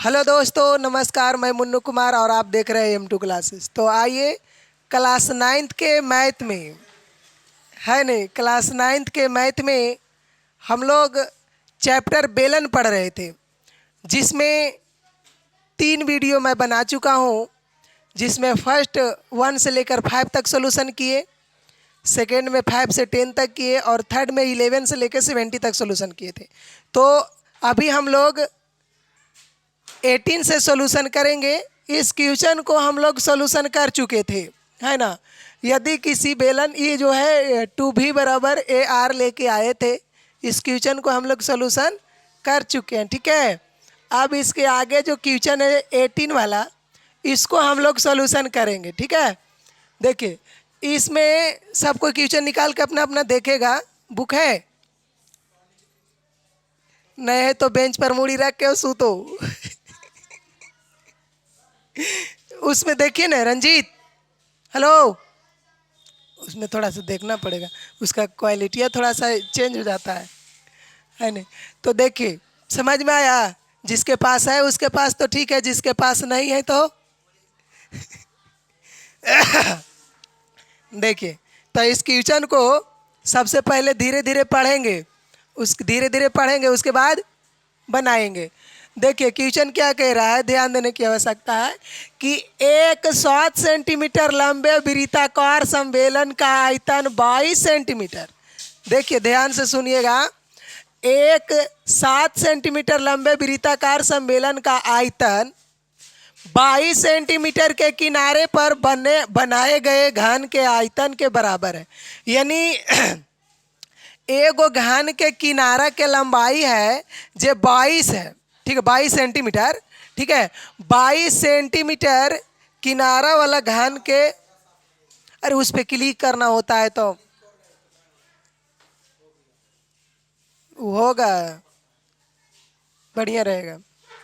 Hello दोस्तों, नमस्कार। मैं मुन्नू कुमार और आप देख रहे हैं M2 क्लासेस। तो आइए, क्लास नाइन्थ के मैथ में है नहीं, क्लास नाइन्थ के मैथ में हम लोग चैप्टर बेलन पढ़ रहे थे, जिसमें 3 वीडियो मैं बना चुका हूँ। जिसमें फर्स्ट 1 से लेकर 5 तक सोल्यूशन किए, सेकेंड में 5 से 10 तक किए और थर्ड में 11 से लेकर 70 तक सोल्यूशन किए थे। तो अभी हम लोग 18 से सोल्यूशन करेंगे। इस क्वेश्चन को हम लोग सोल्यूशन कर चुके थे, है ना। यदि किसी बेलन, ये जो है 2b बराबर AR लेके आए थे, इस क्वेश्चन को हम लोग सोल्यूशन कर चुके हैं, ठीक है। अब इसके आगे जो क्वेश्चन है 18 वाला, इसको हम लोग सोल्यूशन करेंगे, ठीक है। देखिए, इसमें सबको क्वेश्चन निकाल के अपना अपना देखेगा। बुक है? नहीं है तो बेंच पर मुड़ी रख के सूतो। उसमें देखिए ना रंजीत, हेलो, उसमें थोड़ा सा देखना पड़ेगा, उसका क्वालिटी थोड़ा सा चेंज हो जाता है नहीं। तो देखिए, समझ में आया? जिसके पास है उसके पास तो ठीक है, जिसके पास नहीं है तो देखिए, तो इस क्वेश्चन को सबसे पहले धीरे धीरे पढ़ेंगे, उसके बाद बनाएंगे। देखिए क्वेश्चन क्या कह रहा है, ध्यान देने की आवश्यकता है कि एक 7 सेंटीमीटर लंबे वृत्ताकार सम्मेलन का आयतन 22 सेंटीमीटर। देखिए ध्यान से सुनिएगा, एक 7 सेंटीमीटर लंबे वृत्ताकार सम्मेलन का आयतन 22 सेंटीमीटर के किनारे पर बनाए गए घन के आयतन के बराबर है। यानी एगो घन के किनारा के लंबाई है जो 22 है, ठीक है, 22 सेंटीमीटर, ठीक है। 22 सेंटीमीटर किनारा वाला घन के, अरे उस पर क्लिक करना होता है तो होगा, बढ़िया रहेगा।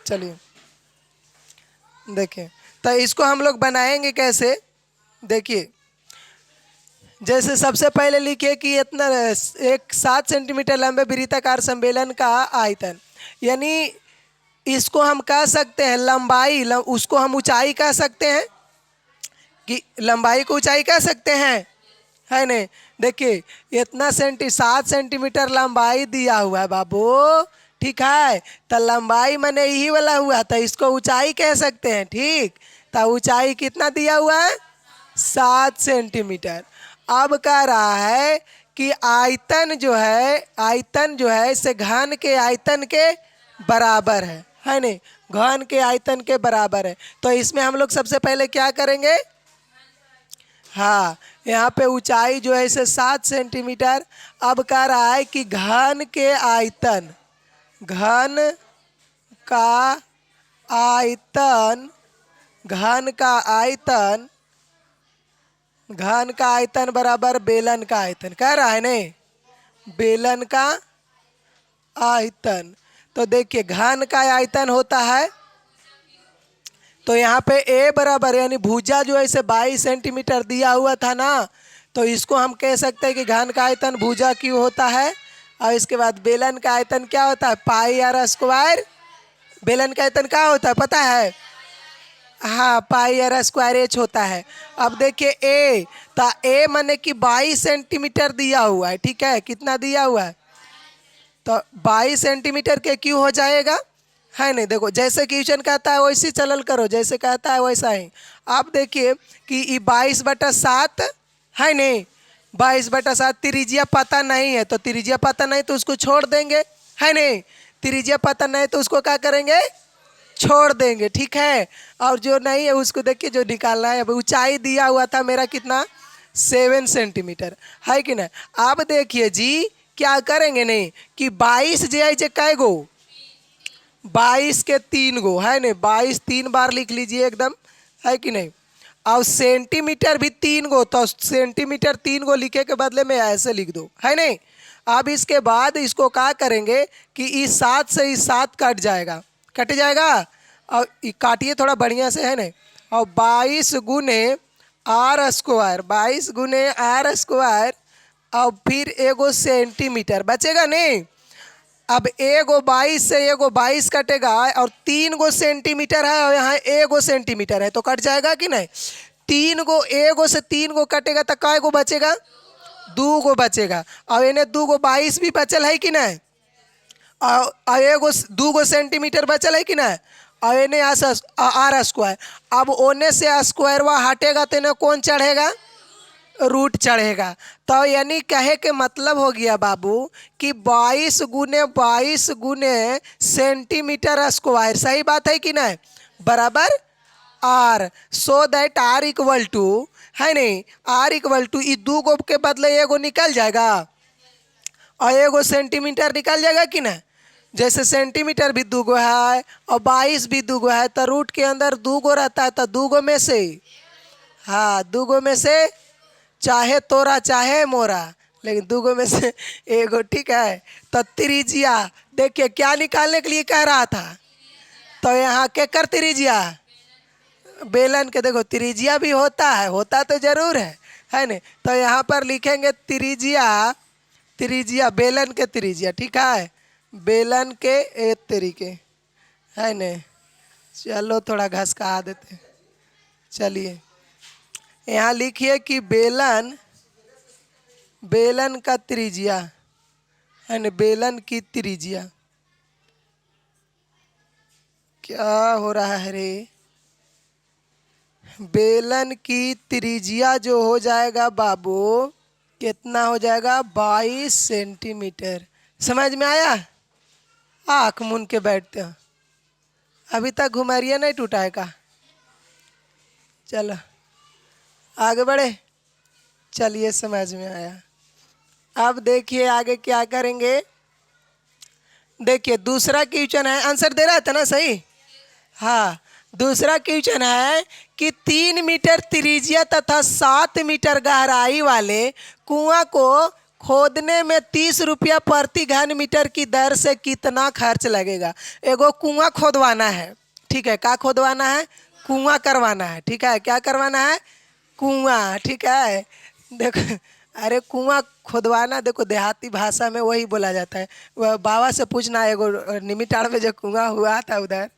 चलिए देखिए, तो इसको हम लोग बनाएंगे कैसे। देखिए, जैसे सबसे पहले लिखिए कि इतना एक 7 सेंटीमीटर लंबे वृत्ताकार सम्मेलन का आयतन, यानी इसको हम कह सकते हैं लंबाई, उसको हम ऊंचाई कह सकते हैं, कि लंबाई को ऊंचाई कह सकते हैं, है नहीं। देखिए इतना 7 सेंटीमीटर लंबाई दिया हुआ है बाबू, ठीक है। तो लंबाई मैंने यही वाला हुआ, तो इसको ऊंचाई कह सकते हैं, ठीक। तो ऊंचाई कितना दिया हुआ है? 7 सेंटीमीटर। अब कह रहा है कि आयतन जो है इसे घन के आयतन के बराबर है नहीं, घन के आयतन के बराबर है। तो इसमें हम लोग सबसे पहले क्या करेंगे, हाँ, यहाँ पे ऊंचाई जो है इसे 7 सेंटीमीटर। अब कह रहा है कि घन का आयतन बराबर बेलन का आयतन, कह रहा है नहीं, बेलन का आयतन। तो देखिए घन का आयतन होता है, तो यहाँ पे A बराबर, यानी भुजा जो है इसे 22 सेंटीमीटर दिया हुआ था ना, तो इसको हम कह सकते हैं कि घन का आयतन भुजा क्यों होता है। और इसके बाद बेलन का आयतन क्या होता है? पाई आर स्क्वायर। बेलन का आयतन क्या होता है पता है? हाँ, पाई आर स्क्वायर H होता है। अब देखिए A, तो A माने कि 22 सेंटीमीटर दिया हुआ है, ठीक है। कितना दिया हुआ है? तो 22 सेंटीमीटर के क्यों हो जाएगा, है नहीं। देखो जैसे क्वेश्चन कहता है वैसे चलल करो, जैसे कहता है वैसा ही। आप देखिए कि ये 22/7 है नहीं, 22/7 त्रिज्या पता नहीं है, तो त्रिज्या पता नहीं तो उसको छोड़ देंगे, है नहीं। त्रिज्या पता नहीं तो उसको क्या करेंगे? छोड़ देंगे, ठीक है। और जो नहीं है उसको देखिए, जो निकालना है। अब ऊंचाई दिया हुआ था मेरा कितना? 7 सेंटीमीटर, है कि ना। अब देखिए जी क्या करेंगे नहीं कि 22 जे कै गो, 22 के 3 गो, है नहीं। 22 3 बार लिख लीजिए एकदम, है कि नहीं। और सेंटीमीटर भी 3 गो, तो सेंटीमीटर 3 गो लिखे के बदले में ऐसे लिख दो, है नहीं। अब इसके बाद इसको क्या करेंगे कि इस 7 से इस 7 कट जाएगा, और काटिए थोड़ा बढ़िया से, है नहीं। और 22 गुने R स्क्वायर, 22 गुने R स्क्वायर, और फिर एगो सेंटीमीटर बचेगा नहीं। अब एगो 22 से एगो 22 कटेगा और 3 गो सेंटीमीटर है और यहाँ एगो सेंटीमीटर है तो कट जाएगा कि नहीं। 3 गो एगो से 3 गो कटेगा तो कै गो बचेगा, 2 गो बचेगा। और इन्हें 2 गो 22 भी बचल है कि नहीं, और एगो 2 गो सेंटीमीटर बचल है कि नहीं। और इन्हें आर स्क्वायर, अब ओने से स्क्वायरवा हटेगा तो इन्हें कौन चढ़ेगा, रूट चढ़ेगा। तो यानी कहे के मतलब हो गया बाबू कि 22 गुने 22 गुने सेंटीमीटर स्क्वायर, सही बात है कि नहीं, बराबर R. So that R equal to है नहीं, आर इक्वल टू ई 2 गो के बदले एगो निकल जाएगा और एगो सेंटीमीटर निकल जाएगा कि नहीं। जैसे सेंटीमीटर भी 2 गो है और 22 भी 2 गो है तो रूट के अंदर 2 गो रहता है तो 2 गो में से, हाँ 2 गो में से चाहे तोरा चाहे मोरा, लेकिन 2 गो में से एगो, ठीक है। तो त्रिज्या देखिए क्या निकालने के लिए कह रहा था, तो यहाँ के कर त्रिज्या बेलन के, देखो त्रिज्या भी होता तो जरूर है नहीं। तो यहाँ पर लिखेंगे त्रिज्या, त्रिज्या बेलन के त्रिज्या, ठीक है, बेलन के एक तरीके है नहीं। चलो थोड़ा घसका देते, चलिए यहाँ लिखिए कि बेलन, बेलन का त्रिज्या है न, बेलन की त्रिज्या क्या हो रहा है रे, बेलन की त्रिज्या जो हो जाएगा बाबू कितना हो जाएगा, 22 सेंटीमीटर। समझ में आया, आँख मून के बैठते हो, अभी तक घुमरिया नहीं टूटा है का। चलो आगे बढ़े, चलिए समझ में आया। अब देखिए आगे क्या करेंगे, देखिए दूसरा क्वेश्चन है, आंसर दे रहा था ना सही, हाँ। दूसरा क्वेश्चन है कि 3 मीटर त्रिज्या तथा 7 मीटर गहराई वाले कुआं को खोदने में 30 रुपया प्रति घन मीटर की दर से कितना खर्च लगेगा। एगो कुआं खोदवाना है, ठीक है, क्या खोदवाना है, कुआं करवाना है, ठीक है, क्या करवाना है, कुआं, ठीक है। देखो अरे कुआं खोदवाना, देखो देहाती भाषा में वही बोला जाता है। वह बाबा से पूछना, एगो निमिटाड़ में जो कुआं हुआ था उधर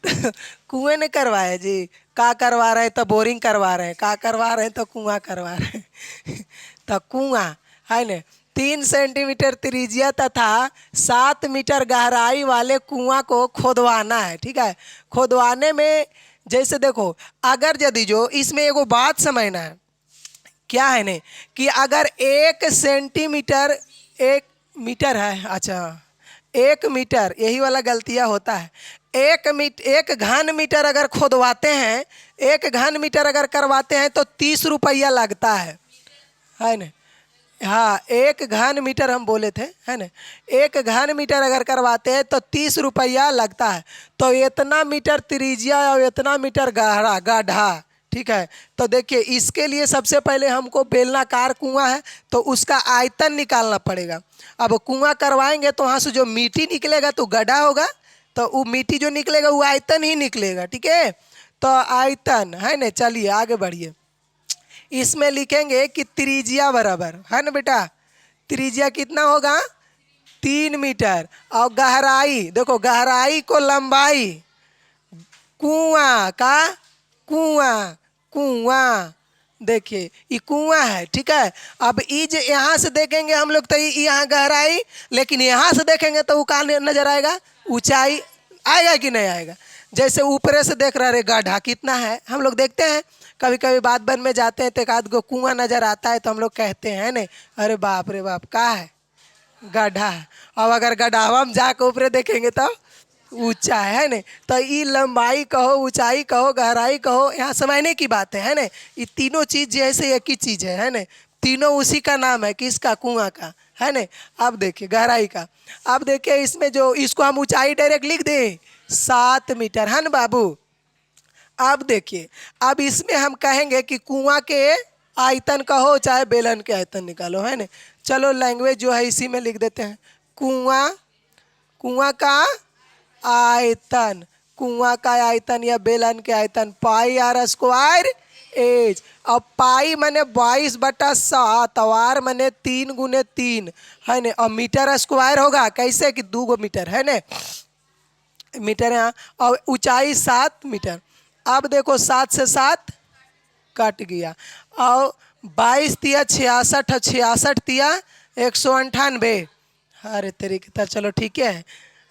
तो कुएं ने करवाए जी, का करवा रहे तो बोरिंग करवा रहे हैं, का करवा रहे हैं तो कुआं करवा रहे हैं तो कुआं है न, 3 सेंटीमीटर त्रिज्या तथा 7 मीटर गहराई वाले कुआं को खोदवाना है, ठीक है। खोदवाने में जैसे देखो, अगर यदि जो इसमें एगो बात समझना है, क्या है ने कि अगर 1 सेंटीमीटर 1 मीटर है, अच्छा 1 मीटर, यही वाला गलतियाँ होता है। 1 घन मीटर अगर खोदवाते हैं, 1 घन मीटर अगर करवाते हैं तो 30 रुपया लगता है ना, हाँ 1 घन मीटर हम बोले थे, है ना। 1 घन मीटर अगर करवाते हैं तो 30 रुपया लगता है। तो इतना मीटर त्रिज्या और इतना मीटर गहरा गड्ढा, ठीक है। तो देखिए इसके लिए सबसे पहले हमको बेलनाकार कुआं है तो उसका आयतन निकालना पड़ेगा। अब कुआं करवाएंगे तो वहाँ से जो मिट्टी निकलेगा तो गड्ढा होगा, तो वो मिट्टी जो निकलेगा वो आयतन ही निकलेगा, ठीक है। तो आयतन है ना, चलिए आगे बढ़िए। इसमें लिखेंगे कि त्रिज्या बराबर है ना बेटा, त्रिज्या कितना होगा 3 मीटर और गहराई, देखो गहराई को लंबाई, कुआं का कुआं, कुआं देखिए ये कुआं है, ठीक है। अब ये जो यहाँ से देखेंगे हम लोग तो यहाँ गहराई, लेकिन यहाँ से देखेंगे तो वो कहाँ नजर आएगा, ऊंचाई आएगा कि नहीं आएगा। जैसे ऊपर से देख रहे गड्ढा कितना है, हम लोग देखते हैं कभी कभी बात बन में जाते हैं तो एक आध गो कुआं नजर आता है तो हम लोग कहते हैं नहीं, अरे बाप रे बाप का है, गड्ढा है। अब अगर गड्ढावा में जाकर ऊपर देखेंगे तो ऊंचा है ना। तो ये लंबाई कहो, ऊंचाई कहो, गहराई कहो, यहाँ समझने की बात है ना। ये तीनों चीज़ जैसे एक ही चीज़ है ना, तीनों उसी का नाम है, किसका, कुआं का, है ना। अब देखिए गहराई का, अब देखिए इसमें जो इसको हम ऊंचाई डायरेक्ट लिख दें 7 मीटर, है ना बाबू। अब देखिए अब इसमें हम कहेंगे कि कुआं के आयतन कहो चाहे बेलन के आयतन निकालो, है ना। चलो लैंग्वेज जो है इसी में लिख देते हैं, कुआं, कुआं का आयतन, कुआं का आयतन या बेलन के आयतन पाई आर स्क्वायर एज। अब पाई मैंने 22/7 वार मैंने 3 × 3 है न। अब मीटर स्क्वायर होगा कैसे कि 2 मीटर है न, मीटर यहाँ। और ऊंचाई 7 मीटर। अब देखो 7 से 7 कट गया। और 22 तिया 66, 66 तिया 198। अरे तेरी कितना, चलो ठीक है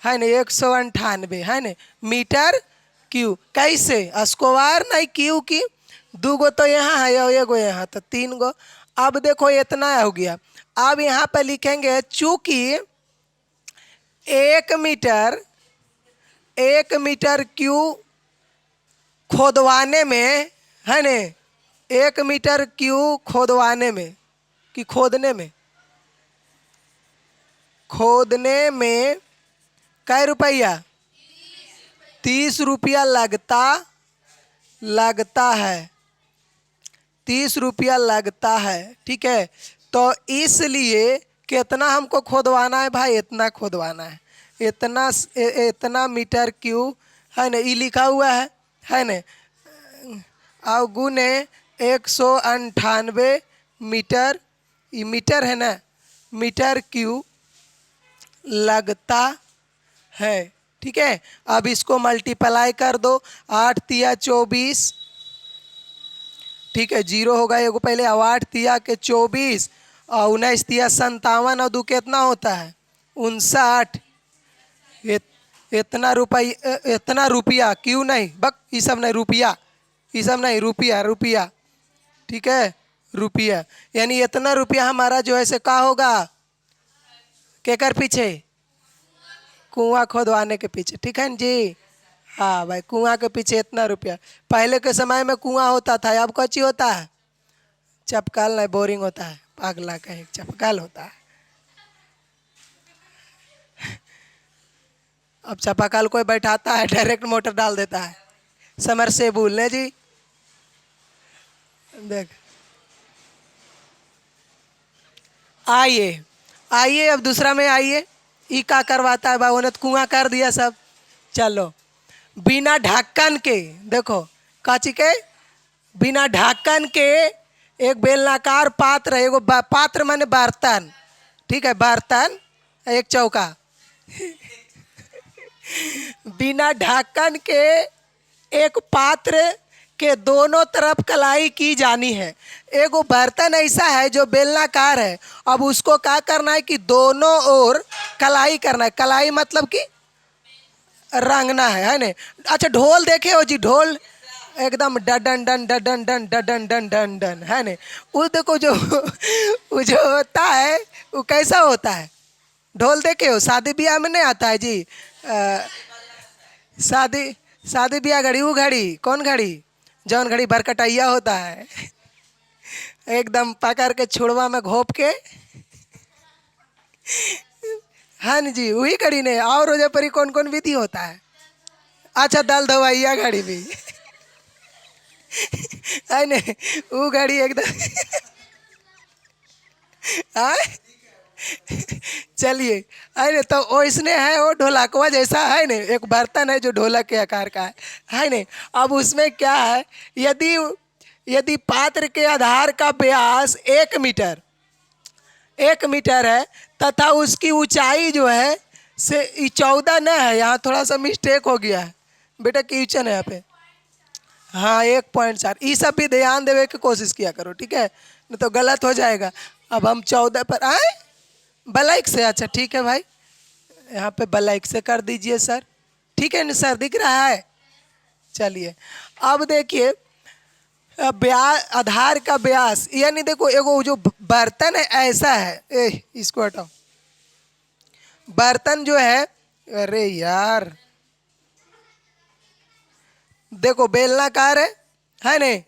न, 198 है न मीटर क्यू। कैसे स्क्वायर नहीं क्यू की, 2 गो तो यहाँ है और 1 गो यहाँ, तो 3 गो। अब देखो इतना हो गया। अब यहाँ पे लिखेंगे चूंकि 1 मीटर क्यू खोदवाने में है न, 1 मीटर क्यू खोदवाने में कि खोदने में कै रुपया, 30 रुपया लगता है, 30 रुपया लगता है। ठीक है, तो इसलिए कितना हमको खोदवाना है भाई, इतना खोदवाना है, इतना मीटर क्यू है न, ये लिखा हुआ है न। और गुने 198 मीटर, ये मीटर है ना, मीटर क्यू लगता है। ठीक है, अब इसको मल्टीप्लाई कर दो, 8 तिया 24, ठीक है, 0 होगा एगो पहले। 8 तिया के 24 और 19 तिया 57 और 2 कितना होता है 59। इतना रुपया क्यों नहीं, बक ये सब नहीं, रुपया, ये सब नहीं, रुपया। ठीक है, रुपया, यानी इतना रुपया हमारा जो है से का होगा, केकर पीछे, कुआं खोदवाने के पीछे। ठीक है न जी, हाँ भाई, कुआं के पीछे इतना रुपया। पहले के समय में कुआं होता था, अब कच्ची होता है, चपकल नहीं, बोरिंग होता है, पागला कहीं चपकल होता है। अब चापाकल कोई बैठाता है, डायरेक्ट मोटर डाल देता है, समरसेबुल ने जी। देख, आइए अब दूसरा में आइए। ई का करवाता है भाई, उन्हें तो कुआं कर दिया सब। चलो, बिना ढक्कन के, देखो काची के, बिना ढक्कन के एक बेलनाकार पात्र है, एगो पात्र माने बर्तन। ठीक है, बर्तन, एक चौका। बिना ढक्कन के एक पात्र के दोनों तरफ कलाई की जानी है। एगो बर्तन ऐसा है जो बेलनाकार है, अब उसको क्या करना है कि दोनों ओर कलाई करना है। कलाई मतलब कि रंगना है न। अच्छा, ढोल देखे हो जी, ढोल एकदम Duddon done Duddon done Duddon done done done है न। वो देखो जो वो जो होता है वो कैसा होता है, ढोल देखे हो, शादी ब्याह में नहीं आता है जी। शादी ब्याह घड़ी, वो घड़ी कौन घड़ी, जौन घड़ी बरकटैया होता है, एकदम पकड़ के छुड़वा में घोप के, हाँ जी, वही घड़ी ने। और रोजे पर कौन कौन विधि होता है, अच्छा दल धोवैया घड़ी भी है न, वो घड़ी एकदम चलिए, है न, तो वैसने है वो ढोलकवा जैसा है न, एक बर्तन है जो ढोलक के आकार का है न। अब उसमें क्या है, यदि पात्र के आधार का व्यास 1 मीटर है तथा उसकी ऊंचाई जो है से 14 न है, यहाँ थोड़ा सा मिस्टेक हो गया है बेटा, क्वेश्चन है यहाँ पे, हाँ 1.4, ये सब भी ध्यान देवे की कोशिश किया करो, ठीक है, नहीं तो गलत हो जाएगा। अब हम 14 पर आए, बलाइक से, अच्छा ठीक है भाई, यहाँ पे बलाइक से कर दीजिए सर, ठीक है ना सर, दिख रहा है। चलिए, अब देखिए आधार का व्यास, यानी देखो एगो जो बर्तन है ऐसा है, इसको हटाओ, बर्तन जो है, अरे यार देखो बेलनाकार है नहीं,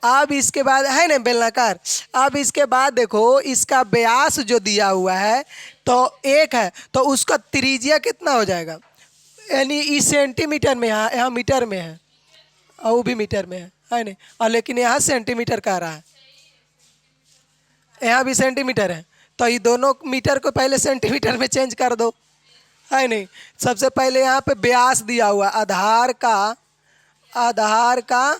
अब इसके बाद है ना बेलनाकार, अब इसके बाद देखो इसका व्यास जो दिया हुआ है तो 1 है, तो उसका त्रिज्या कितना हो जाएगा, यानी इस सेंटीमीटर में, यहाँ मीटर में है और वो भी मीटर में है नहीं, और लेकिन यहाँ सेंटीमीटर का आ रहा है, यहाँ भी सेंटीमीटर है, तो ये दोनों मीटर को पहले सेंटीमीटर में चेंज कर दो, है नहीं। सबसे पहले यहाँ पे व्यास दिया हुआ आधार का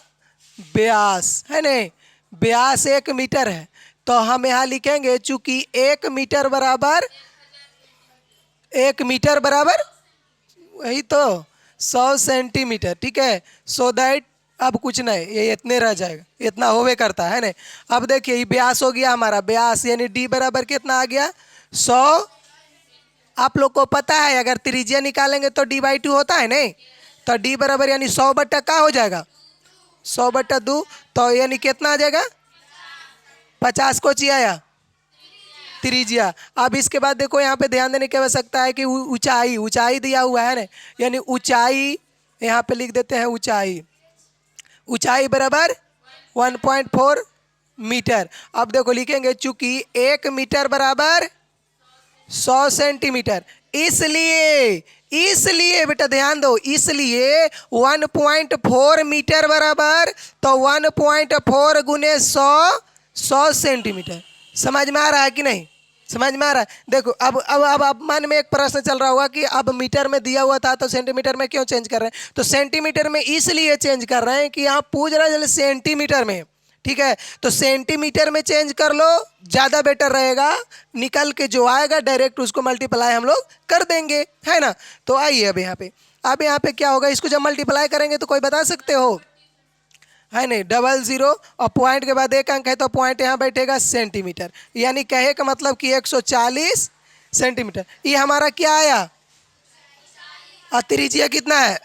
व्यास है ना, व्यास 1 मीटर है, तो हम यहाँ लिखेंगे चूंकि 1 मीटर बराबर वही तो 100 सेंटीमीटर, ठीक है। सो दैट अब कुछ नहीं, ये इतने रह जाएगा, इतना होवे करता है ना। अब देखिए ये व्यास हो गया हमारा, व्यास यानी डी बराबर कितना आ गया 100। आप लोग को पता है अगर त्रिज्या निकालेंगे तो d/2 होता है नहीं, तो d बराबर यानी 100 बट्टा का हो जाएगा 100/2, तो यानी कितना आ जाएगा 50 को चिया त्रिज्या। अब इसके बाद देखो यहाँ पे ध्यान देने की आवश्यकता है कि ऊंचाई दिया हुआ है ना, यानी ऊंचाई यहाँ पे लिख देते हैं ऊंचाई बराबर 1.4 मीटर। अब देखो लिखेंगे चूंकि 1 मीटर बराबर 100 सेंटीमीटर, इसलिए बेटा ध्यान दो, इसलिए 1.4 मीटर बराबर तो 1.4 गुने 100 सेंटीमीटर। समझ में आ रहा है कि नहीं, समझ में आ रहा है। देखो अब मन में एक प्रश्न चल रहा होगा कि अब मीटर में दिया हुआ था तो सेंटीमीटर में क्यों चेंज कर रहे हैं, तो सेंटीमीटर में इसलिए चेंज कर रहे हैं कि यहाँ पूछ रहा है सेंटीमीटर में, ठीक है, तो सेंटीमीटर में चेंज कर लो, ज़्यादा बेटर रहेगा। निकल के जो आएगा डायरेक्ट उसको मल्टीप्लाई हम लोग कर देंगे, है ना। तो आइए अब यहाँ पे क्या होगा, इसको जब मल्टीप्लाई करेंगे तो कोई बता सकते हो, है नहीं, 00 और पॉइंट के बाद 1 अंक है तो पॉइंट यहाँ बैठेगा सेंटीमीटर, यानी कहे का मतलब कि 140 सेंटीमीटर। ये हमारा क्या आया, और त्रिज्या कितना है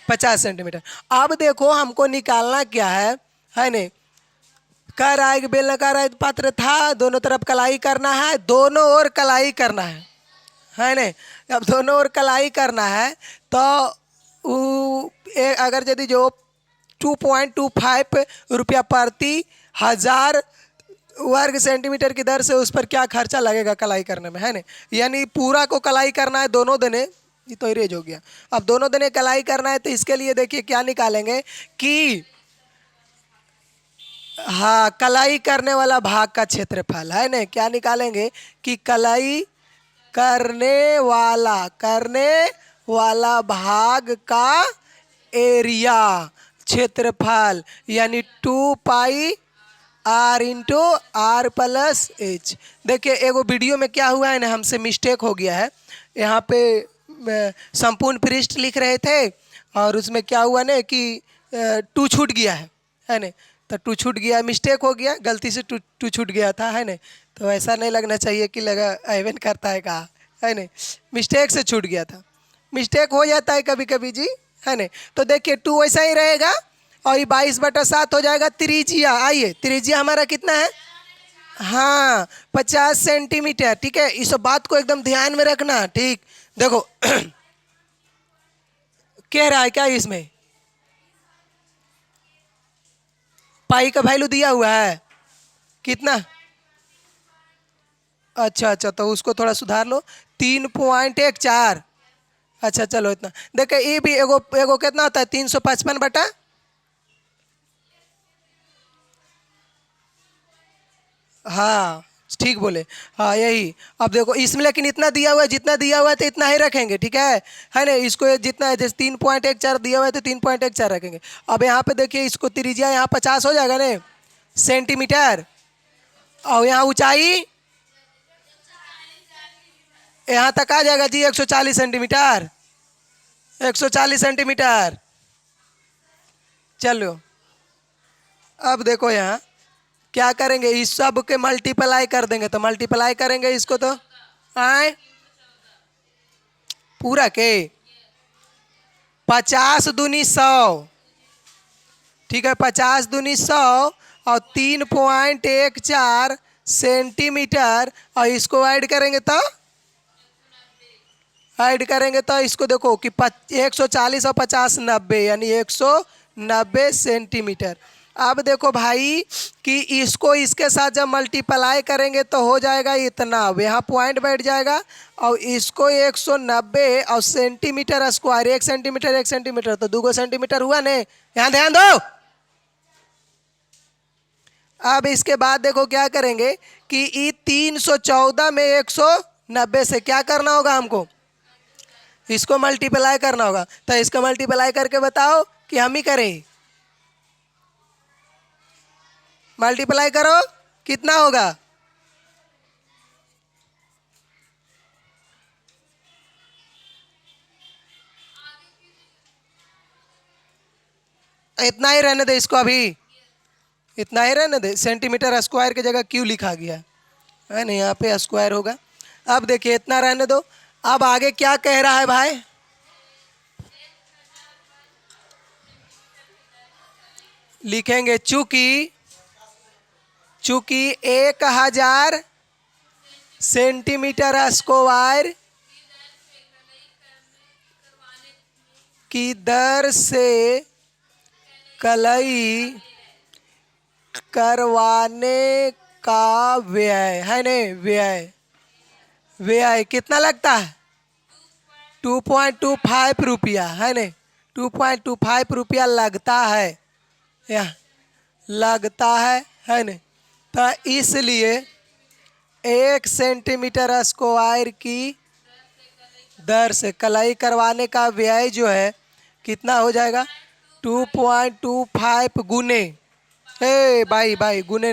50 सेंटीमीटर। अब देखो हमको निकालना क्या है नहीं, कह रहा है कि बेलनाकार पात्र था, दोनों तरफ कलाई करना है, दोनों ओर कलाई करना है नहीं। अब दोनों ओर कलाई करना है तो अगर यदि जो 2.25 रुपया प्रति 1000 वर्ग सेंटीमीटर की दर से उस पर क्या खर्चा लगेगा कलाई करने में, है ना। यानी पूरा को कलाई करना है दोनों देने, ये तो इरेज हो गया। अब दोनों देने कलाई करना है तो इसके लिए देखिए क्या निकालेंगे कि हाँ, कलाई करने वाला भाग का क्षेत्रफल, है ना। क्या निकालेंगे कि कलाई करने वाला भाग का एरिया, क्षेत्रफल, यानी 2 पाई r into r plus H. देखिए एगो वीडियो में क्या हुआ है ना, हमसे मिस्टेक हो गया है, यहाँ पे संपूर्ण पृष्ठ लिख रहे थे और उसमें क्या हुआ ना कि 2 छूट गया है ना, तो 2 छूट गया, मिस्टेक हो गया, गलती से 2 छूट गया था, है ना। तो ऐसा नहीं लगना चाहिए कि लगा एवन करता है कहा, है ना, मिस्टेक से छूट गया था, मिस्टेक हो जाता है कभी कभी जी, है ना। तो देखिए 2 वैसा ही रहेगा और ये 22/7 हो जाएगा त्रिज्या। आइए त्रिज्या हमारा कितना है, हाँ 50 सेंटीमीटर, ठीक है। इस बात को एकदम ध्यान में रखना, ठीक। देखो कह रहा है क्या इसमें, पाई का वैल्यू दिया हुआ है कितना, अच्छा तो उसको थोड़ा सुधार लो, 3.14। अच्छा चलो इतना, देखो ये भी एगो कितना होता है 355 बटा, हाँ ठीक बोले, हाँ यही। अब देखो इसमें लेकिन इतना दिया हुआ है, जितना दिया हुआ है तो इतना ही रखेंगे, ठीक है ना। इसको जितना है जैसे 3.14 दिया हुआ है तो 3.14 रखेंगे। अब यहाँ पे देखिए इसको त्रिज्या यहाँ 50 हो जाएगा ना सेंटीमीटर, और यहाँ ऊंचाई यहाँ तक आ जाएगा जी 140 सेंटीमीटर, 140 सेंटीमीटर। चलो अब देखो यहाँ क्या करेंगे, इस सब के मल्टीप्लाई कर देंगे, तो मल्टीप्लाई करेंगे इसको तो आए पूरा के 50 दूनी 100, ठीक है, 50 दूनी 100 और 3.14 सेंटीमीटर, और इसको ऐड करेंगे तो इसको देखो कि 140 और 50 90, यानी 190 सेंटीमीटर। अब देखो भाई कि इसको इसके साथ जब मल्टीप्लाई करेंगे तो हो जाएगा इतना, यहाँ पॉइंट बैठ जाएगा, और इसको 190 और सेंटीमीटर स्क्वायर, 1 सेंटीमीटर तो 2 सेंटीमीटर हुआ ने, यहाँ ध्यान दो। अब इसके बाद देखो क्या करेंगे कि 314 में 190 से क्या करना होगा हमको, इसको मल्टीप्लाई करना होगा, तो इसको मल्टीप्लाई करके बताओ कि हम ही करें, मल्टीप्लाई करो, कितना होगा? इतना ही रहने दे इसको, अभी इतना ही रहने दे। सेंटीमीटर स्क्वायर की जगह क्यों लिखा गया है ना, यहाँ पे स्क्वायर होगा। अब देखिए इतना रहने दो। अब आगे क्या कह रहा है भाई? लिखेंगे चूंकि 1000 सेंटीमीटर स्क्वायर की दर से कलई करवाने का व्यय है ने, व्यय कितना लगता है? 2.25 रुपया है ने, 2.25 रुपया लगता है, यह लगता है ने। तो इसलिए 1 सेंटीमीटर स्क्वायर की दर से कलाई करवाने का व्यय जो है कितना हो जाएगा? 2.25 गुने, भाई गुने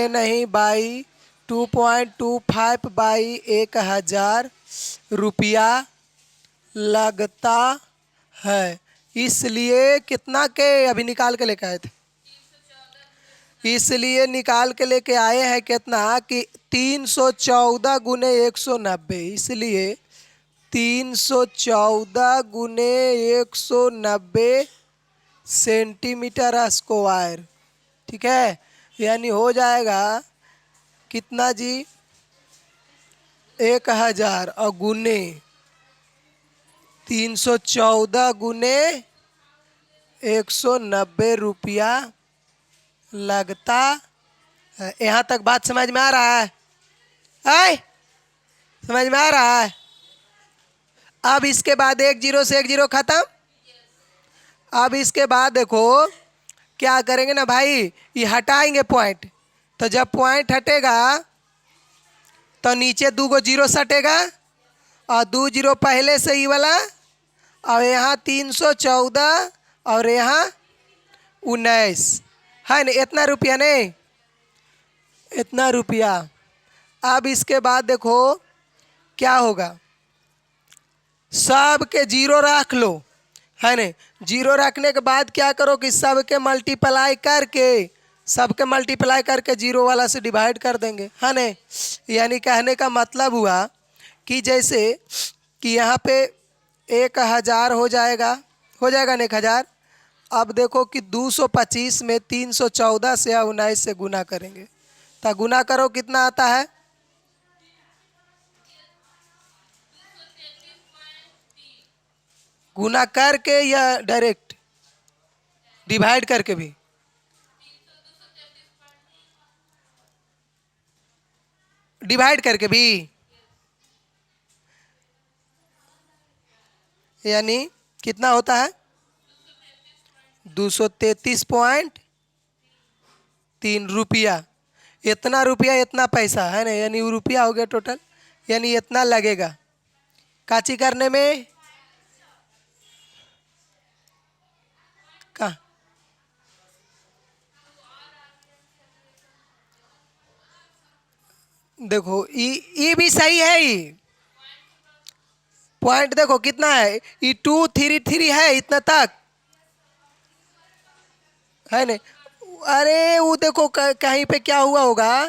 नहीं बाई 2.25 बाई 1000 रुपया लगता है। इसलिए कितना के अभी निकाल के लेके आए थे, इसलिए निकाल के लेके आए हैं कितना कि 314 गुने 190, इसलिए 314 गुने 190 सेंटीमीटर स्क्वायर, ठीक है। यानी हो जाएगा कितना जी? 1000 और गुने 314 गुने 190 रुपया लगता है। यहाँ तक बात समझ में आ रहा है? समझ में आ रहा है? अब इसके बाद 1 0 से 1 0 खत्म। अब इसके बाद देखो क्या करेंगे ना भाई, ये हटाएंगे पॉइंट। तो जब पॉइंट हटेगा तो नीचे 2 गो 0 सटेगा और 2 0 पहले से ही वाला, और यहाँ 314 और यहाँ 19 है ना, इतना रुपया नहीं, इतना रुपया। अब इसके बाद देखो क्या होगा, सब के 0 रख लो है ना। 0 रखने के बाद क्या करो कि सबके मल्टीप्लाई करके, सबके मल्टीप्लाई करके 0 वाला से डिवाइड कर देंगे है ना। यानी कहने का मतलब हुआ कि जैसे कि यहाँ पे 1000 हो जाएगा ना 1000। अब देखो कि 225 में 314 से या 19 से गुना करेंगे, तो गुना करो कितना आता है? गुना करके या डायरेक्ट डिवाइड करके भी? डिवाइड करके भी, यानी कितना होता है? 233.3 रुपया। इतना रुपया इतना पैसा है ना, यानी रुपया हो गया टोटल, यानी इतना लगेगा काची करने में। कहाँ? देखो ये भी सही है, ये पॉइंट देखो कितना है, ये 233 है इतना तक है ना। अरे वो देखो कहीं पे क्या हुआ होगा,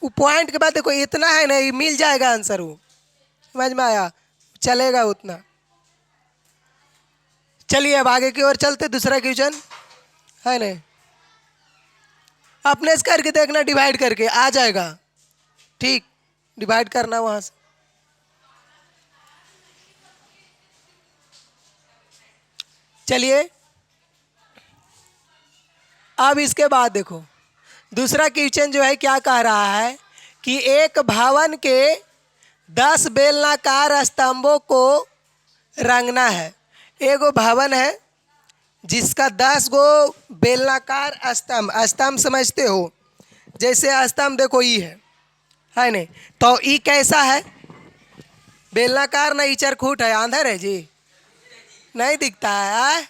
वो पॉइंट के बाद देखो इतना है ना, ये मिल जाएगा आंसर, वो समझ में आया, चलेगा उतना। चलिए अब आगे की ओर चलते, दूसरा क्वेश्चन है ना। अपने से करके देखना, डिवाइड करके आ जाएगा, ठीक, डिवाइड करना वहां से। चलिए अब इसके बाद देखो दूसरा क्वेश्चन जो है क्या कह रहा है कि एक भवन के 10 बेलनाकार स्तंभों को रंगना है। एगो भवन है जिसका 10 गो बेलनाकार स्तंभ, स्तंभ समझते हो, जैसे स्तंभ देखो ई है नहीं, तो ई कैसा है? बेलनाकार ना, ई चरखूट है, आंधर है जी, नहीं दिखता है।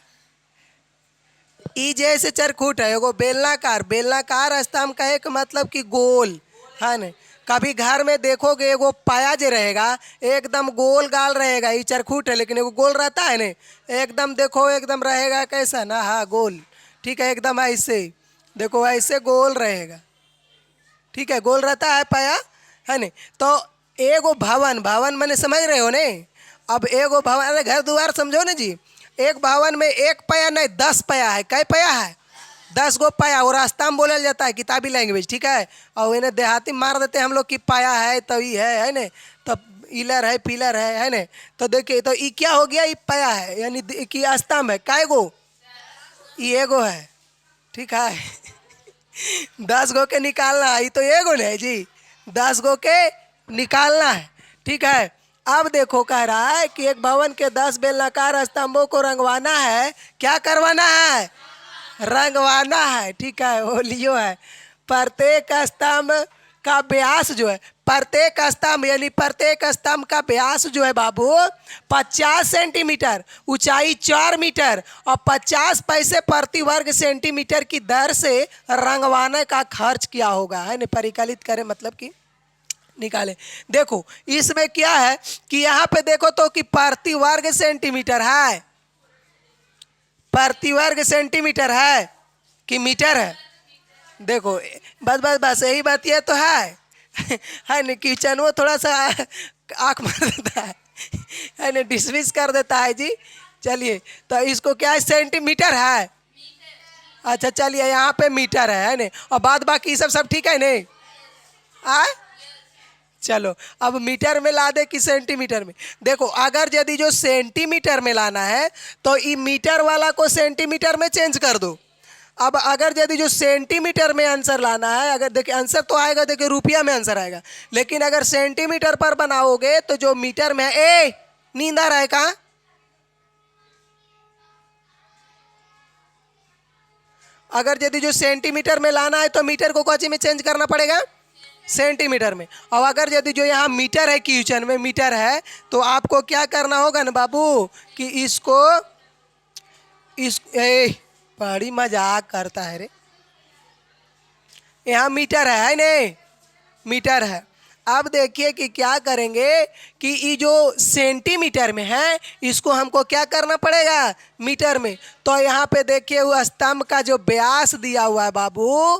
ई जैसे चरखूट है, एगो बेलनाकार। बेलनाकार स्तंभ कहे के मतलब कि गोल है न। कभी घर में देखोगे एगो पाया जे रहेगा एकदम गोल गाल रहेगा, ये चरखूट है लेकिन एगो गोल रहता है न, एकदम देखो एकदम रहेगा कैसा ना, हाँ गोल, ठीक है, एकदम ऐसे देखो ऐसे गोल रहेगा, ठीक है, गोल रहता है पाया, है न। तो एगो भवन, भवन मैंने समझ रहे हो ने। अब एगो भवन, अरे घर द्वार समझो ना जी। एक भवन में एक पाया नहीं 10 पाया है, कै पाया है, 10 गो पाया। और रास्ता में बोला जाता है किताबी लैंग्वेज, ठीक है। और इन्हें देहाती मार देते हैं हम लोग कि पाया है तो ये है न, तो इलर है पिलर है न। तो देखिए तो ये क्या हो गया, ये पाया है यानी कि स्तंभ है, कै गो, ये एगो है, ठीक है। 10 गो के निकालना है, ये तो एगो नहीं जी, 10 गो के निकालना है, ठीक है। अब देखो कह रहा है कि एक भवन के 10 बेलनाकार स्तंभों को रंगवाना है। क्या करवाना है, रंगवाना है, ठीक है, वो लियो है। प्रत्येक स्तंभ का व्यास जो है, प्रत्येक स्तंभ यानी प्रत्येक स्तंभ का व्यास जो है बाबू 50 सेंटीमीटर, ऊंचाई 4 मीटर और 50 पैसे प्रति वर्ग सेंटीमीटर की दर से रंगवाने का खर्च किया होगा, है ना। परिकलित करें मतलब कि निकाले। देखो इसमें क्या है कि यहाँ पे देखो तो कि प्रति वर्ग सेंटीमीटर है, प्रति वर्ग सेंटीमीटर है कि मीटर है। देखो बस बस बस यही बात ये तो है न। किचन वो थोड़ा सा आँख मार देता है न, डिसमिस कर देता है जी। चलिए तो इसको क्या है, सेंटीमीटर है, अच्छा चलिए यहाँ पे मीटर है न। और बाद बाकी सब ठीक है नहीं आए। चलो अब मीटर में ला दे कि सेंटीमीटर में। देखो अगर यदि जो सेंटीमीटर में लाना है तो ई मीटर वाला को सेंटीमीटर में चेंज कर दो। अब अगर यदि जो सेंटीमीटर में आंसर लाना है, अगर देखिए आंसर तो आएगा, देखिए रुपया में आंसर आएगा, लेकिन अगर सेंटीमीटर पर बनाओगे तो जो मीटर में है, नींद आ रहा है कहाँ, अगर यदि जो सेंटीमीटर में लाना है तो मीटर को कौची में चेंज करना पड़ेगा, सेंटीमीटर में। और अगर यदि जो यहाँ मीटर है, क्वेश्चन में मीटर है, तो आपको क्या करना होगा ना बाबू कि इसको बड़ी मजाक करता है रे, यहाँ मीटर है नहीं, मीटर है। अब देखिए कि क्या करेंगे कि ये जो सेंटीमीटर में है इसको हमको क्या करना पड़ेगा, मीटर में। तो यहाँ पे देखिए वो स्तंभ का जो व्यास दिया हुआ है बाबू,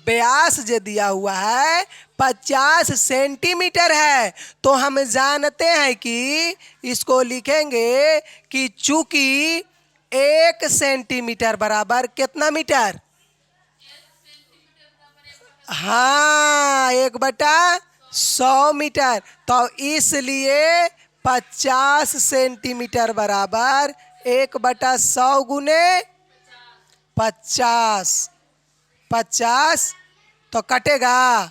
व्यास जो दिया हुआ है 50 सेंटीमीटर है। तो हम जानते हैं कि इसको लिखेंगे कि चूंकि 1 सेंटीमीटर बराबर कितना मीटर, हाँ 1/100 मीटर। तो इसलिए 50 सेंटीमीटर बराबर 1/100 गुने 50, 50 तो कटेगा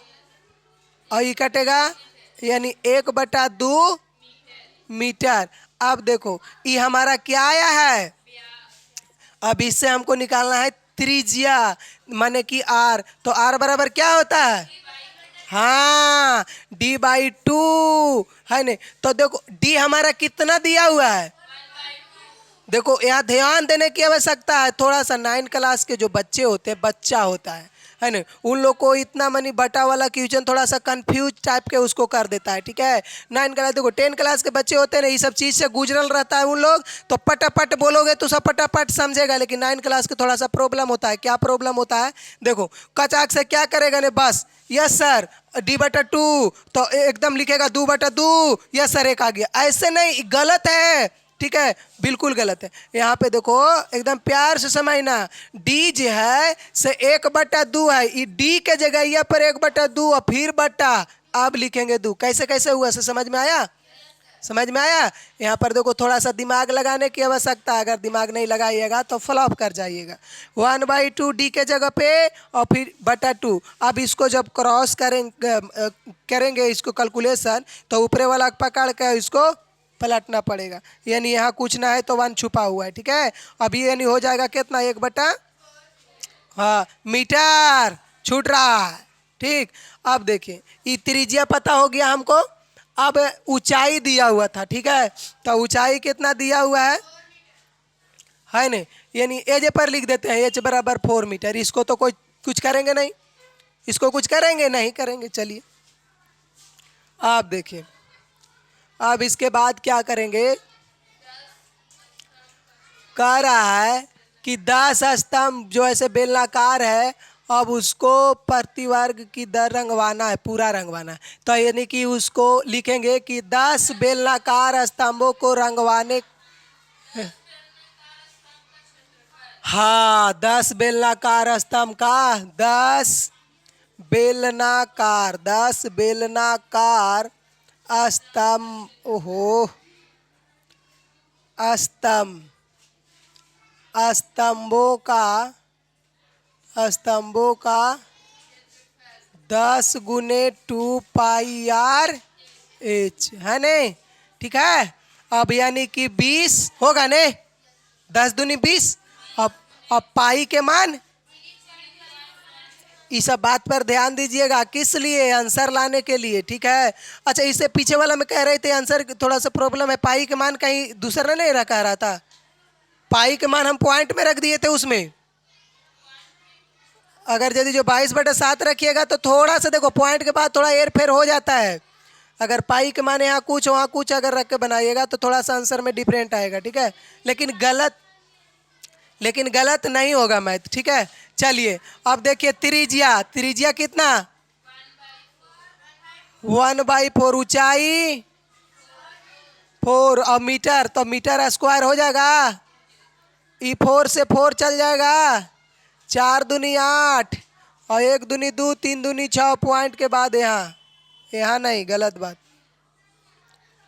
और ये कटेगा यानी 1/2 मीटर। अब देखो ये हमारा क्या आया है, अब इससे हमको निकालना है त्रिज्या माने कि आर। तो आर बराबर क्या होता है, हाँ d/2 है न। तो देखो d हमारा कितना दिया हुआ है, देखो यहाँ ध्यान देने की आवश्यकता है। थोड़ा सा 9 क्लास के जो बच्चे होते हैं, बच्चा होता है ना, उन लोग को इतना मनी बटा वाला क्वेश्चन थोड़ा सा कंफ्यूज टाइप के उसको कर देता है, ठीक है। 9 क्लास देखो 10 क्लास के बच्चे होते हैं ना, ये सब चीज़ से गुजरल रहता है उन लोग, तो पटापट बोलोगे तो सब पटापट समझेगा। लेकिन 9 क्लास के थोड़ा सा प्रॉब्लम होता है। क्या प्रॉब्लम होता है, देखो कचाक से क्या करेगा ने, बस यस सर d/2 तो एकदम लिखेगा 2/2, यस सर एक आ गया। ऐसे नहीं, गलत है, ठीक है, बिल्कुल गलत है। यहाँ पे देखो एकदम प्यार से समझना, डी जो है से 1/2 है, ये डी के जगह यहाँ पर 1/2 और फिर बट्टा, अब लिखेंगे 2। कैसे कैसे हुआ से समझ में आया, समझ में आया। यहाँ पर देखो थोड़ा सा दिमाग लगाने की आवश्यकता है, अगर दिमाग नहीं लगाइएगा तो फ्लॉप कर जाइएगा। 1/2 डी के जगह पे और फिर /2। अब इसको जब क्रॉस करेंगे इसको कैलकुलेशन, तो ऊपरे वाला पकड़ के इसको पलटना पड़ेगा, यानी यहाँ कुछ ना है तो 1 छुपा हुआ है, ठीक है। अभी यानी हो जाएगा कितना, 1/, हाँ मीटर छूट रहा है, ठीक। अब देखिए ये त्रिज्या पता हो गया हमको। अब ऊंचाई दिया हुआ था, ठीक है, तो ऊंचाई कितना दिया हुआ है, है नहीं, यानी एज पर लिख देते हैं एच बराबर 4 मीटर। इसको तो कोई कुछ करेंगे नहीं, इसको कुछ करेंगे नहीं करेंगे। चलिए आप देखिए, अब इसके बाद क्या करेंगे, कह रहा है कि 10 स्तंभ जो ऐसे बेलनाकार है, अब उसको प्रतिवर्ग की दर रंगवाना है, पूरा रंगवाना है। तो यानी कि उसको लिखेंगे कि 10 बेलनाकार स्तंभों को रंगवाने, हाँ 10 बेलनाकार स्तंभ का, 10 बेलनाकार स्तंभ, ओहो स्तंभ, स्तंभों का 10 गुने 2 पाई आर एच, है नहीं, ठीक है। अब यानी कि 20 होगा ने, 10 दूनी 20। अब पाई के मान, इस सब बात पर ध्यान दीजिएगा, किस लिए, आंसर लाने के लिए, ठीक है। अच्छा, इससे पीछे वाला में कह रहे थे आंसर थोड़ा सा प्रॉब्लम है, पाई के मान कहीं दूसरा नहीं रखा रहा था, पाई के मान हम पॉइंट में रख दिए थे उसमें। अगर यदि जो 22/7 रखिएगा तो थोड़ा सा देखो पॉइंट के बाद थोड़ा एर फेर हो जाता है। अगर पाई के मान यहाँ कुछ वहाँ कुछ अगर रख के बनाइएगा तो थोड़ा सा आंसर में डिफरेंट आएगा, ठीक है। लेकिन गलत नहीं होगा मैथ, ठीक है। चलिए अब देखिए त्रिज्या कितना, 1/4, ऊंचाई 4, और मीटर तो मीटर स्क्वायर हो जाएगा, ई 4 से 4 चल जाएगा, 4 दूनी 8 और 1 दूनी 2, 3 दूनी 6, पॉइंट के बाद यहाँ नहीं, गलत बात,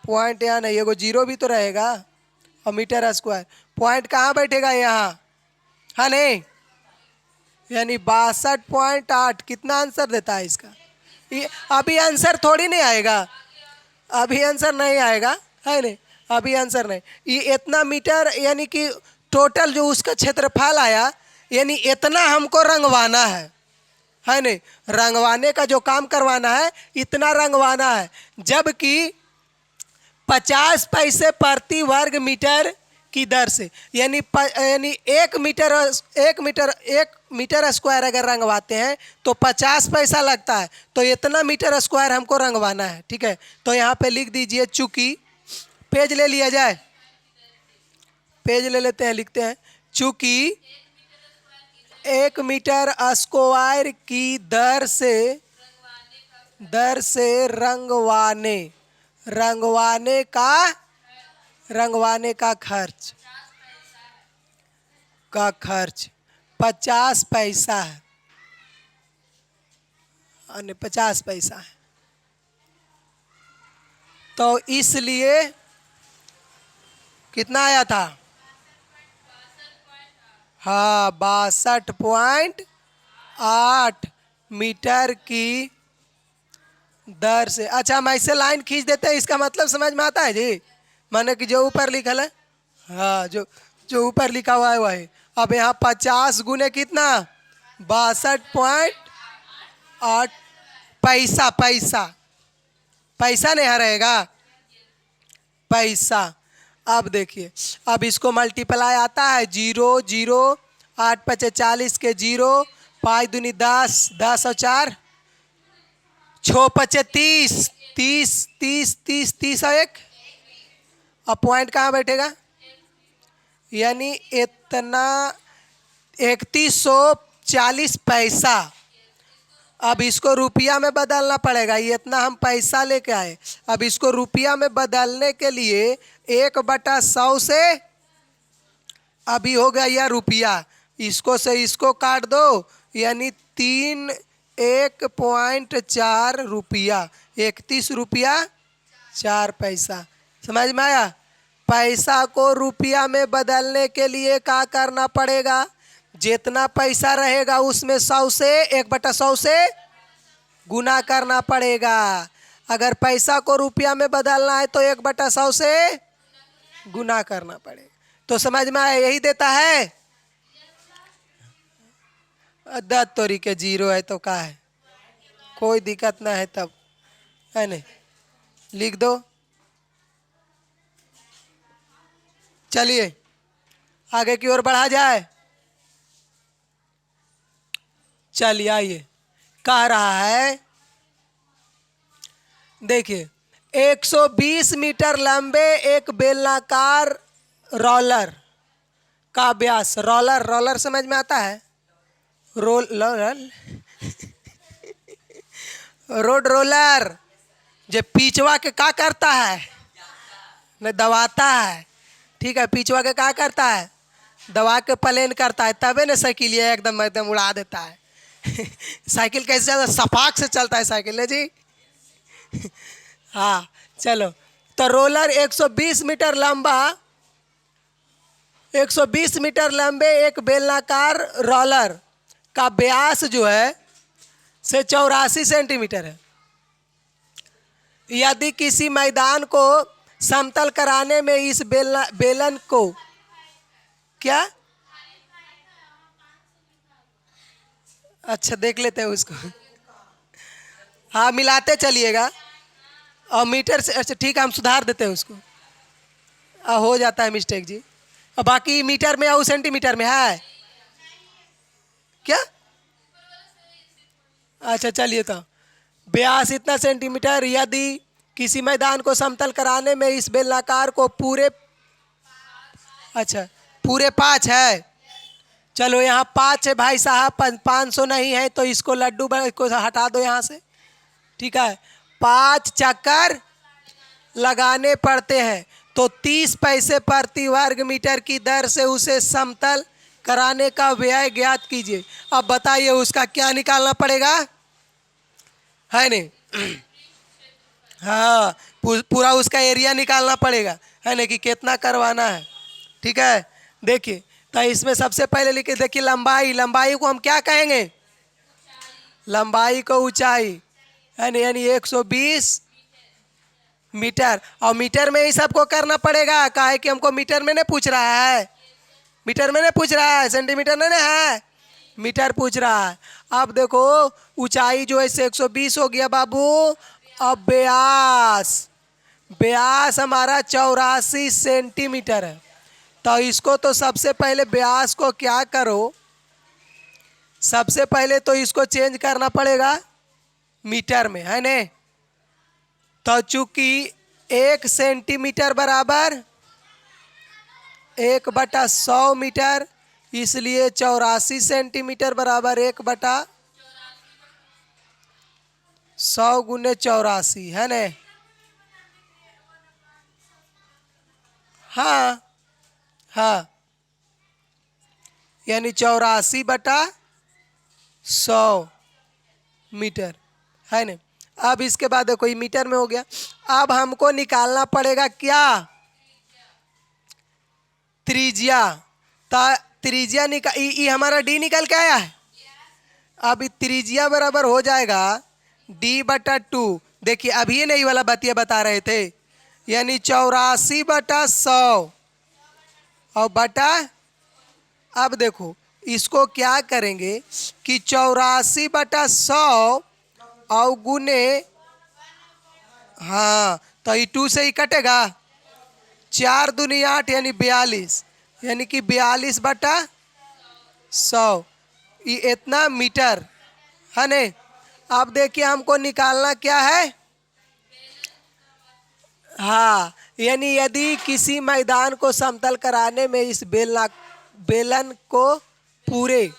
पॉइंट यहाँ नहीं, एगो जीरो भी तो रहेगा, और मीटर स्क्वायर पॉइंट कहाँ बैठेगा, यहाँ, हाँ नहीं, यानी 62.8। कितना आंसर देता है इसका, ये अभी आंसर थोड़ी नहीं आएगा, अभी आंसर नहीं आएगा, है नहीं, अभी आंसर नहीं, ये इतना मीटर यानी कि टोटल जो उसका क्षेत्रफल आया, यानी इतना हमको रंगवाना है नहीं, रंगवाने का जो काम करवाना है इतना रंगवाना है, जबकि 50 पैसे प्रति वर्ग मीटर की दर से, यानी 1 मीटर स्क्वायर अगर रंगवाते हैं तो 50 पैसा लगता है, तो इतना मीटर स्क्वायर हमको रंगवाना है, ठीक है। तो यहाँ पे लिख दीजिए, चूंकि पेज ले लिया जाए, पेज ले लेते हैं, लिखते हैं, चूंकि 1 मीटर स्क्वायर की दर से रंगवाने का खर्च 50 पैसा है, और 50 पैसा है, तो इसलिए कितना आया था, हाँ 62.8 मीटर की दर से। अच्छा, हम ऐसे लाइन खींच देते हैं, इसका मतलब समझ में आता है जी, माने कि जो ऊपर लिखा है, हाँ जो ऊपर लिखा हुआ है वही। अब यहाँ 50 गुने कितना, 62.8 पैसा नहीं रहेगा, पैसा। अब देखिए, अब इसको मल्टीप्लाई आता है, 0 0, 8 5 40 के 0, 5 दूनी 10, 10 और 4 6 5 30, 30 30 30 30 और 1, अब पॉइंट कहाँ बैठेगा, यानी इतना 3140 पैसा। अब इसको रुपया में बदलना पड़ेगा, ये इतना हम पैसा लेके आए, अब इसको रुपया में बदलने के लिए 1/100 से, अभी हो गया यह रुपया, इसको से इसको काट दो, यानी 1.4 रुपया, 31 रुपया 4 पैसा। समझ में आया, पैसा को रुपया में बदलने के लिए क्या करना पड़ेगा, जितना पैसा रहेगा उसमें 100 से 1/100 से गुना करना पड़ेगा। अगर पैसा को रुपया में बदलना है तो 1/100 से गुना करना पड़ेगा। तो समझ में आया, यही देता है, 10 तोरी के 0 है तो क्या है, कोई दिक्कत ना है, तब है नहीं, लिख दो। चलिए आगे की ओर बढ़ा जाए। चलिए आइए, कह रहा है देखिए 120 मीटर लंबे एक बेलनाकार रोलर का व्यास, रोलर रोलर समझ में आता है, रोलर रोड रोलर जो पिचवा के का करता है, न दबाता है, ठीक है, पिचवा के का करता है, दबा के प्लेन करता है, तबे न साइकिल ये एकदम एकदम उड़ा देता है साइकिल कैसे चलता है, सपाक से चलता है साइकिल है जी हाँ चलो, तो रोलर 120 मीटर लंबा, 120 मीटर लंबे एक बेलनाकार रोलर का व्यास जो है से 84 सेंटीमीटर है। यदि किसी मैदान को समतल कराने में इस बेलन को क्या, अच्छा देख लेते हैं उसको हाँ मिलाते चलिएगा और मीटर से, अच्छा ठीक है हम सुधार देते हैं उसको, हो जाता है मिस्टेक जी। और बाकी मीटर में और सेंटीमीटर में है क्या, अच्छा चलिए तो व्यास इतना सेंटीमीटर, यदि किसी मैदान को समतल कराने में इस बेलनाकार को पूरे, अच्छा पूरे 5 है, चलो यहाँ 5 है भाई साहब, 500 नहीं है तो इसको लड्डू को हटा दो यहाँ से, ठीक है, 5 चक्कर लगाने पड़ते हैं तो 30 पैसे प्रति वर्ग मीटर की दर से उसे समतल कराने का व्यय ज्ञात कीजिए। अब बताइए उसका क्या निकालना पड़ेगा, है नहीं हाँ पूरा उसका एरिया निकालना पड़ेगा, है नहीं कि कितना करवाना है, ठीक है। देखिए तो इसमें सबसे पहले लिखे, देखिए लंबाई, लंबाई को हम क्या कहेंगे, लंबाई को ऊंचाई, है नहीं, यानी 120 मीटर, और मीटर में ही सबको करना पड़ेगा, काहे कि हमको मीटर में नहीं पूछ रहा है, मीटर में नहीं पूछ रहा है, सेंटीमीटर में नहीं है, मीटर पूछ रहा है। अब देखो ऊंचाई जो है 120 हो गया बाबू, अब व्यास, व्यास हमारा 84 सेंटीमीटर है, तो इसको तो सबसे पहले व्यास को क्या करो, सबसे पहले तो इसको चेंज करना पड़ेगा मीटर में, है नहीं, तो चूंकि 1 सेंटीमीटर बराबर 1/100 मीटर, इसलिए 84 सेंटीमीटर बराबर 1/100 गुने 84, है न, हाँ हाँ, यानी 84/100 मीटर, है न। अब इसके बाद देखो ये मीटर में हो गया, अब हमको निकालना पड़ेगा क्या, त्रिज्या, त्रिज्या निकाल, ये हमारा डी निकल के आया है, अब त्रिज्या बराबर हो जाएगा D/2, देखिए अभी नहीं वाला बतिया बता रहे थे, यानी 84/100 और बटा, अब देखो इसको क्या करेंगे कि 84/100 और गुने, हाँ तो ये 2 से ही कटेगा, 4 दूनी 8 यानी 42, यानी कि 42/100, ये इतना मीटर, है नहीं। अब देखिए हमको निकालना क्या है, हाँ यानी यदि किसी मैदान को समतल कराने में इस बेलन को पूरे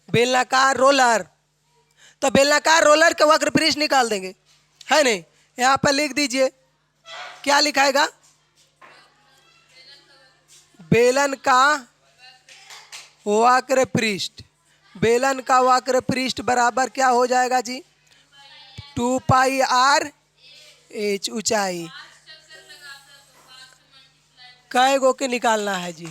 बेलनाकार रोलर, तो बेलनाकार रोलर का वक्र पृष्ठ निकाल देंगे, है नहीं, यहाँ पर लिख दीजिए क्या लिखाएगा, बेलन का वक्र पृष्ठ, बेलन का वक्र पृष्ठ बराबर क्या हो जाएगा जी, 2πr/h ऊंचाई, कै गो के निकालना है जी,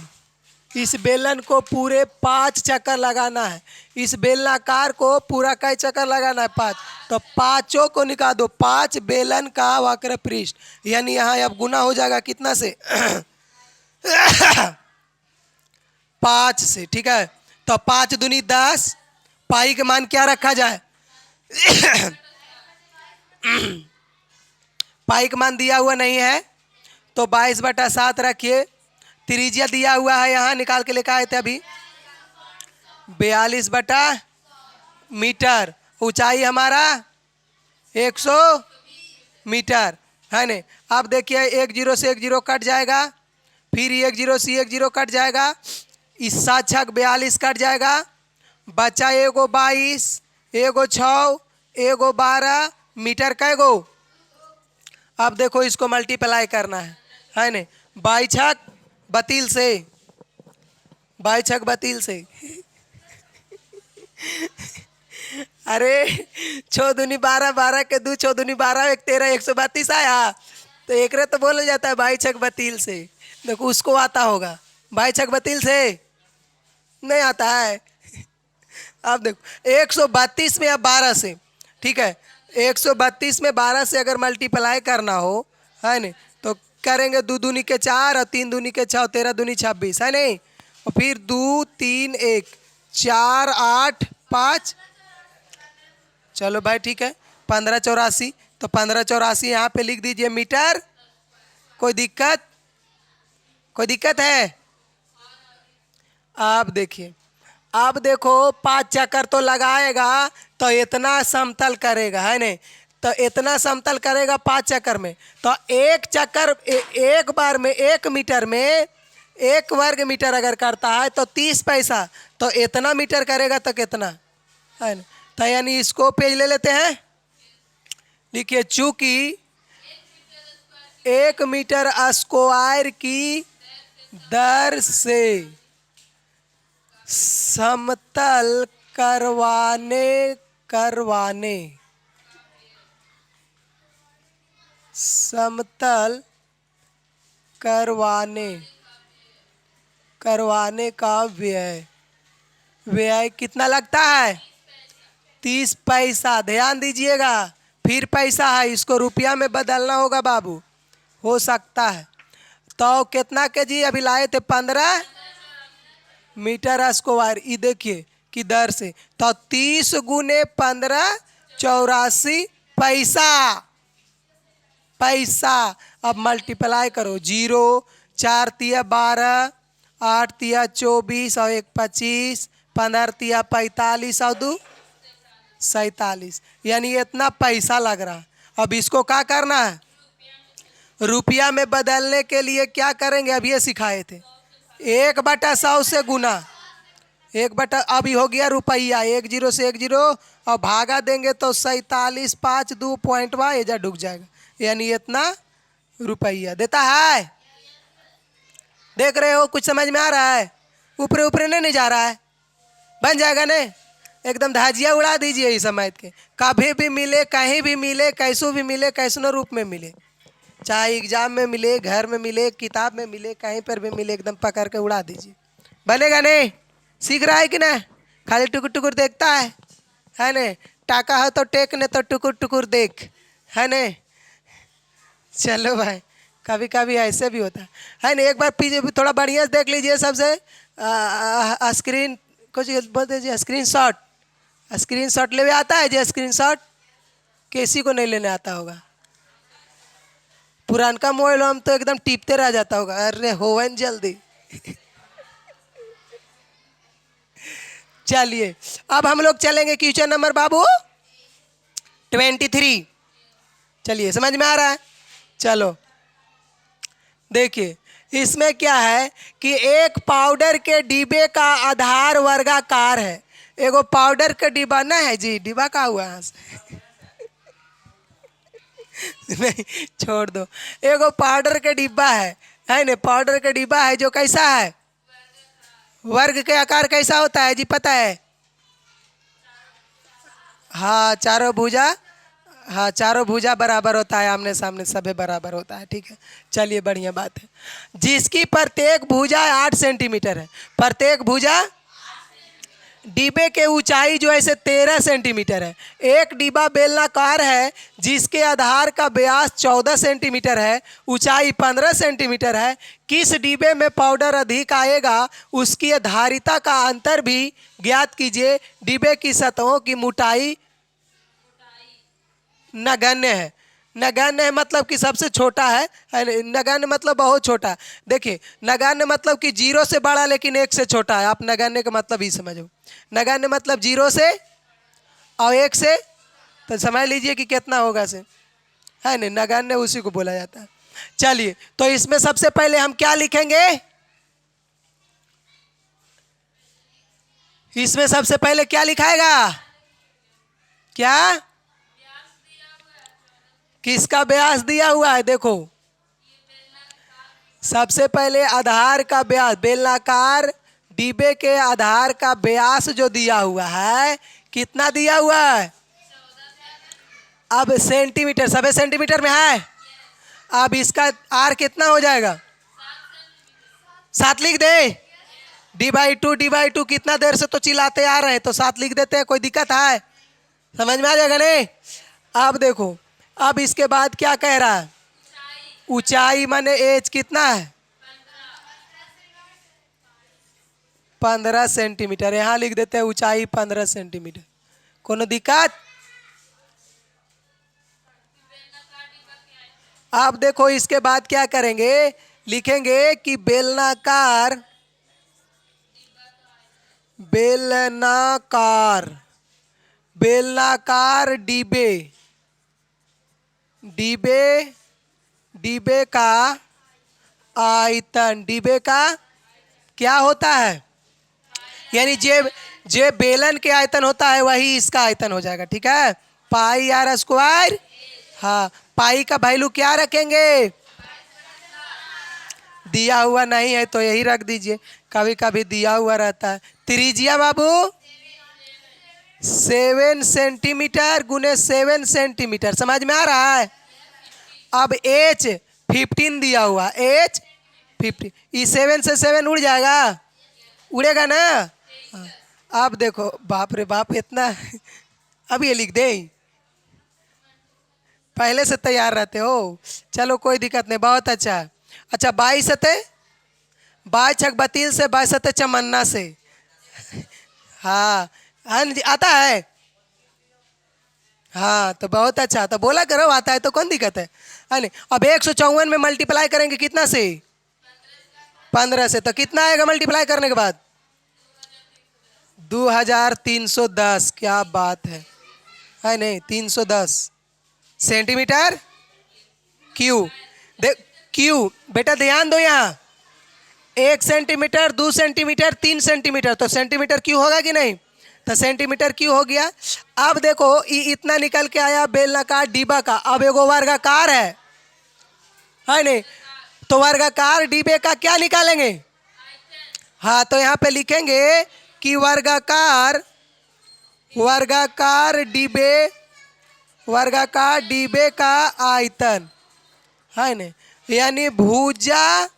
इस बेलन को पूरे 5 चक्कर लगाना है, इस बेलनाकार को पूरा कै चक्कर लगाना है 5, तो 5 को निकाल दो, 5 बेलन का वक्र पृष्ठ, यानी यहाँ अब गुना हो जाएगा कितना से 5 से, ठीक है, तो 5 दूनी 10, पाई के मान क्या रखा जाए पाई का मान दिया हुआ नहीं है तो 22/7 रखिए, त्रिज्या दिया हुआ है यहाँ, निकाल के लेकर आए थे अभी, 42/मीटर। ऊंचाई हमारा 100 मीटर है न। अब देखिए 1 0 से 1 0 कट जाएगा, फिर 1 0 से 1 0 कट जाएगा, इस 7 छक 42 कट जाएगा, बचा एगो 22, एगो 6, एगो 12 मीटर कैगो। अब देखो इसको मल्टीप्लाई करना है न। 22 छक 32 से, 22 छक 32 से अरे 6 दूनी 12, 12 के 2, 6 दूनी 12, 1 13, 132 आया। तो एक रे तो बोला जाता है 22 छक 32 से। देखो उसको आता होगा, 22 छक 32 से नहीं आता है। अब देखो 132 में अब 12 से, ठीक है, 132 में 12 से अगर मल्टीप्लाई करना हो है नहीं, तो करेंगे 2 दूनी के 4 और 3 दूनी के 6, 13 दूनी 26 है नहीं, और फिर 2 3 1 4 8 5, चलो भाई ठीक है, 1584। तो 1584 यहाँ पे लिख दीजिए मीटर। कोई दिक्कत, कोई दिक्कत है? आप देखिए, अब देखो 5 चक्कर तो लगाएगा तो इतना समतल करेगा है नहीं, तो इतना समतल करेगा 5 चक्कर में। तो एक चक्कर एक बार में 1 मीटर में 1 वर्ग मीटर अगर करता है तो 30 पैसा, तो इतना मीटर करेगा तो कितना है ना। तो यानी इसको पेज ले लेते हैं, लिखिए चूंकि 1 मीटर स्क्वायर की दर से समतल करवाने समतल करवाने का व्यय कितना लगता है? 30 पैसा। ध्यान दीजिएगा, फिर पैसा है, इसको रुपया में बदलना होगा बाबू, हो सकता है। तो कितना के जी अभी लाए थे? 15 मीटर स्क्वायर। ये देखिए कि दर से, तो 30 गुने 15 84 पैसा। अब मल्टीप्लाई करो, 0 4 तिया 12, 8 तिया 24 और 1 25, 15 तिया 45 और 2 47, यानी इतना पैसा लग रहा। अब इसको क्या करना है? रुपया में बदलने के लिए क्या करेंगे? अब ये सिखाए थे, 1/100 से गुना, 1/, अभी हो गया रुपया, 1 0 से 1 0 और भागा देंगे तो 47 5 2 पॉइंट एजा डूब जाएगा, यानी इतना रुपया देता है। देख रहे हो, कुछ समझ में आ रहा है? ऊपरे ऊपरे नहीं जा रहा है, बन जाएगा नहीं, एकदम धाजिया उड़ा दीजिए इस समय के। कभी भी मिले, कहीं भी मिले, कैसो भी मिले, कैसनो रूप में मिले, चाहे एग्जाम में मिले, घर में मिले, किताब में मिले, कहीं पर भी मिले, एकदम पकड़ के उड़ा दीजिए। बनेगा नहीं? सीख रहा है कि नहीं? खाली टुकुर टुकुर देखता है नहीं? टाका हो तो टेक, ने तो टुकुर टुकुर देख, है नहीं? चलो भाई, कभी कभी ऐसे भी होता है नहीं। एक बार पीछे थोड़ा बढ़िया से देख लीजिए, सबसे स्क्रीन कुछ बोल दीजिए, स्क्रीन शॉट ले आता है जी? स्क्रीन शॉट किसी को नहीं लेने आता होगा। पुरानका मोबाइल हम तो एकदम टिपते रह जाता होगा, अरे होवन जल्दी। चलिए अब हम लोग चलेंगे क्वेश्चन नंबर बाबू 23। चलिए, समझ में आ रहा है? चलो देखिए, इसमें क्या है कि एक पाउडर के डिब्बे का आधार वर्गाकार है। एगो पाउडर के डिब्बा ना है जी, डिब्बा का हुआ नहीं, छोड़ दो। एगो पाउडर के डिब्बा है ना? पाउडर के डिब्बा है जो कैसा है? वर्ग के आकार कैसा होता है जी, पता है? हाँ, चारों भुजा, हाँ चारों भुजा बराबर होता है, आमने सामने सभी बराबर होता है, ठीक है। चलिए, बढ़िया बात है। जिसकी प्रत्येक भुजा 8 सेंटीमीटर है, प्रत्येक भुजा, डिब्बे के ऊंचाई जो है 13 सेंटीमीटर है। एक डिब्बा बेलनाकार है जिसके आधार का व्यास 14 सेंटीमीटर है, ऊंचाई 15 सेंटीमीटर है। किस डिब्बे में पाउडर अधिक आएगा उसकी धारिता का अंतर भी ज्ञात कीजिए। डिब्बे की सतहों की मोटाई नगण्य है। नगण्य मतलब कि सबसे छोटा है नगण्य मतलब बहुत छोटा। देखिए नगण्य मतलब कि 0 से बड़ा लेकिन 1 से छोटा है। आप नगण्य का मतलब ही समझो। नगण्य मतलब 0 से और 1 से, तो समझ लीजिए कि कितना होगा से, है नहीं, नगण्य उसी को बोला जाता है। चलिए तो इसमें सबसे पहले हम क्या लिखेंगे, इसमें सबसे पहले क्या लिखाएगा, क्या, किसका व्यास दिया हुआ है, देखो सबसे पहले आधार का व्यास, बेलनाकार डिब्बे के आधार का व्यास जो दिया हुआ है, कितना दिया हुआ है, अब सेंटीमीटर, सभी सेंटीमीटर में है। अब इसका आर कितना हो जाएगा, 7 लिख दे, d/2 कितना देर से तो चिल्लाते आ रहे हैं, तो 7 लिख देते हैं, कोई दिक्कत है, समझ में आ जाएगा नहीं। अब देखो, अब इसके बाद क्या कह रहा है, ऊंचाई माने एज कितना है, 15 सेंटीमीटर, यहाँ लिख देते हैं ऊंचाई 15 सेंटीमीटर, कोनो दिक्कत। आप देखो इसके बाद क्या करेंगे, लिखेंगे कि बेलनाकार, बेलनाकार, बेलनाकार डिब्बे, डिब्बे, डिब्बे का आयतन, डिब्बे का क्या होता है, यानी जे बेलन के आयतन होता है वही इसका आयतन हो जाएगा, ठीक है, पाई आर स्क्वायर। हाँ, पाई का वैल्यू क्या रखेंगे, दिया हुआ नहीं है तो यही रख दीजिए, कभी कभी दिया हुआ रहता है। त्रिज्या बाबू 7 सेंटीमीटर गुने 7 सेंटीमीटर, समझ में आ रहा है। अब एच 15 दिया हुआ, एच 15, इस 7 से 7 उड़ जाएगा, उड़ेगा ना। अब देखो, बाप रे बाप इतना अब ये लिख दे, पहले से तैयार रहते हो, चलो कोई दिक्कत नहीं, बहुत अच्छा। अच्छा 22 सते 22 से 22 सते चमन्ना से, हाँ आता है, हाँ तो बहुत अच्छा, तो बोला करो आता है तो कौन दिक्कत है नहीं। अब 154 में मल्टीप्लाई करेंगे कितना से, 15 से, तो कितना आएगा मल्टीप्लाई करने के बाद, 2310, क्या बात है नहीं, 310 सेंटीमीटर क्यू। देख क्यू बेटा ध्यान दो, यहाँ 1 सेंटीमीटर, 2 सेंटीमीटर, 3 सेंटीमीटर, तो सेंटीमीटर क्यू होगा कि नहीं, तो सेंटीमीटर क्यू हो गया। अब देखो इतना निकल के आया बेलनाकार डिब्बा का, अब एगो वर्गाकार है नहीं, तो वर्गाकार डिब्बे का क्या निकालेंगे, हाँ तो यहाँ पे लिखेंगे कि वर्गाकार, वर्गाकार डिब्बे, वर्गाकार डिब्बे का आयतन है नहीं, यानी भुजा,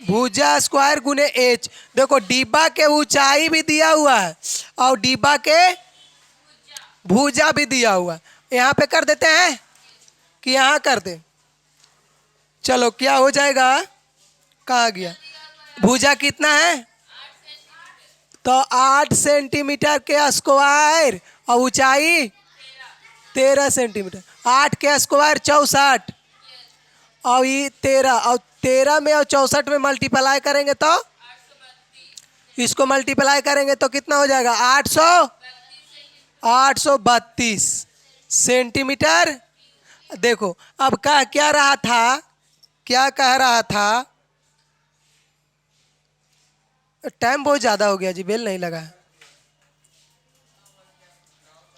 भुजा स्क्वायर गुने एच। देखो डिब्बा के ऊंचाई भी दिया हुआ है और डिब्बा के भुजा भी दिया हुआ है, यहाँ पे कर देते हैं कि यहाँ कर दे, चलो क्या हो जाएगा, कहाँ गया, भुजा कितना है, तो 8 सेंटीमीटर के स्क्वायर और ऊंचाई 13 सेंटीमीटर, 8 के स्क्वायर 64 और ये 13, और 13 में और 64 में मल्टीप्लाई करेंगे तो, इसको मल्टीप्लाई करेंगे तो कितना हो जाएगा, 832 सेंटीमीटर। देखो अब कह क्या रहा था, क्या कह रहा था, टाइम बहुत ज़्यादा हो गया जी, बेल नहीं लगा,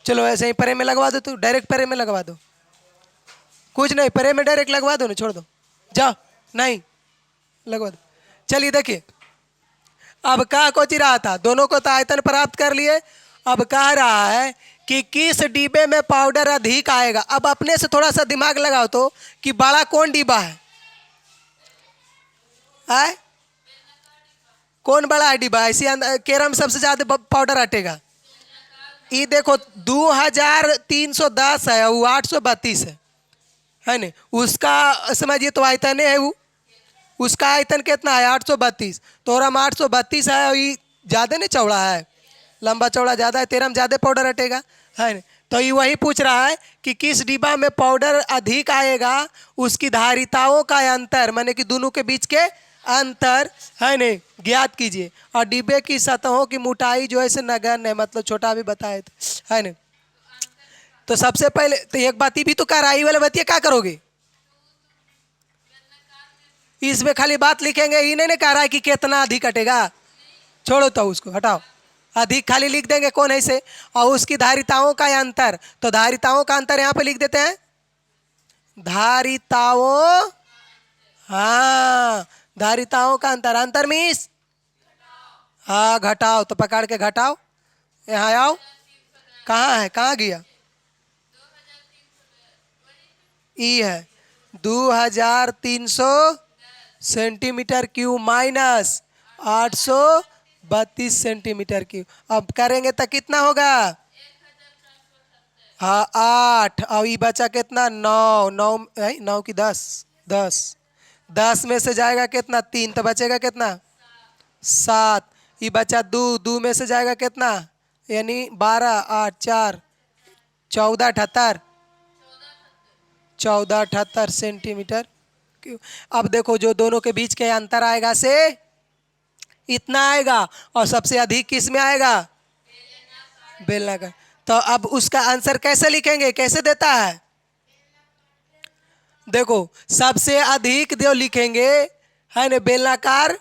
चलो ऐसे ही परे में लगवा दो, तो डायरेक्ट परे में लगवा दो, कुछ नहीं, परे में डायरेक्ट लगवा दो ना, छोड़ दो, जाओ, नहीं लगवा दो। चलिए देखिए, अब कहा कोची रहा था, दोनों को तो आयतन प्राप्त कर लिए, अब कह रहा है कि किस डिब्बे में पाउडर अधिक आएगा। अब अपने से थोड़ा सा दिमाग लगाओ तो कि बड़ा कौन डिब्बा है, कौन बड़ा है डिब्बा, इसी केरम में सबसे ज्यादा पाउडर हटेगा, ये देखो 2310 है, वो 832 है नहीं, उसका समझिए तो आयतन है वो, उसका आयतन कितना है 832, तो और हम 832 है और ये ज़्यादा नहीं चौड़ा है, लंबा चौड़ा ज़्यादा है, तेरह में ज़्यादा पाउडर हटेगा है नहीं, तो ये वही पूछ रहा है कि किस डिब्बा में पाउडर अधिक आएगा, उसकी धारिताओं का अंतर, माने कि दोनों के बीच के अंतर है नहीं ज्ञात कीजिए। और डिब्बे की सतहों की मोटाई जो है से नगण्य है, मतलब छोटा भी बताए थे है नहीं। तो सबसे पहले तो एक बात ही भी तो कराई वाले बतिया क्या करोगे, इसमें खाली बात लिखेंगे, ही नहीं कह रहा है कि कितना अधिक कटेगा, छोड़ो तो उसको हटाओ, अधिक खाली लिख देंगे कौन है से। और उसकी धारिताओं का अंतर, तो धारिताओं का अंतर यहाँ पे लिख देते हैं, धारिताओं, हाँ धारिताओं का अंतर, अंतर मीन्स हाँ घटाओ, तो पकड़ के घटाओ, यहाँ आओ, कहाँ है, कहाँ गया, ई है 2300 centimetre cube minus 832 centimetre cube. अब करेंगे तो कितना होगा, हाँ 8, और ये बचा कितना 9, 9 9 की 10, 10 में से जाएगा कितना 3, तो बचेगा कितना 7, ये बचा 2 में से जाएगा कितना, यानी 12, 8 4 14 78, 1478 सेंटीमीटर क्यूब। अब देखो जो दोनों के बीच के अंतर आएगा से इतना आएगा, और सबसे अधिक किस में आएगा, बेलनाकार। तो अब उसका आंसर कैसे लिखेंगे, कैसे देता है, देखो सबसे अधिक जो लिखेंगे है ना बेलनाकार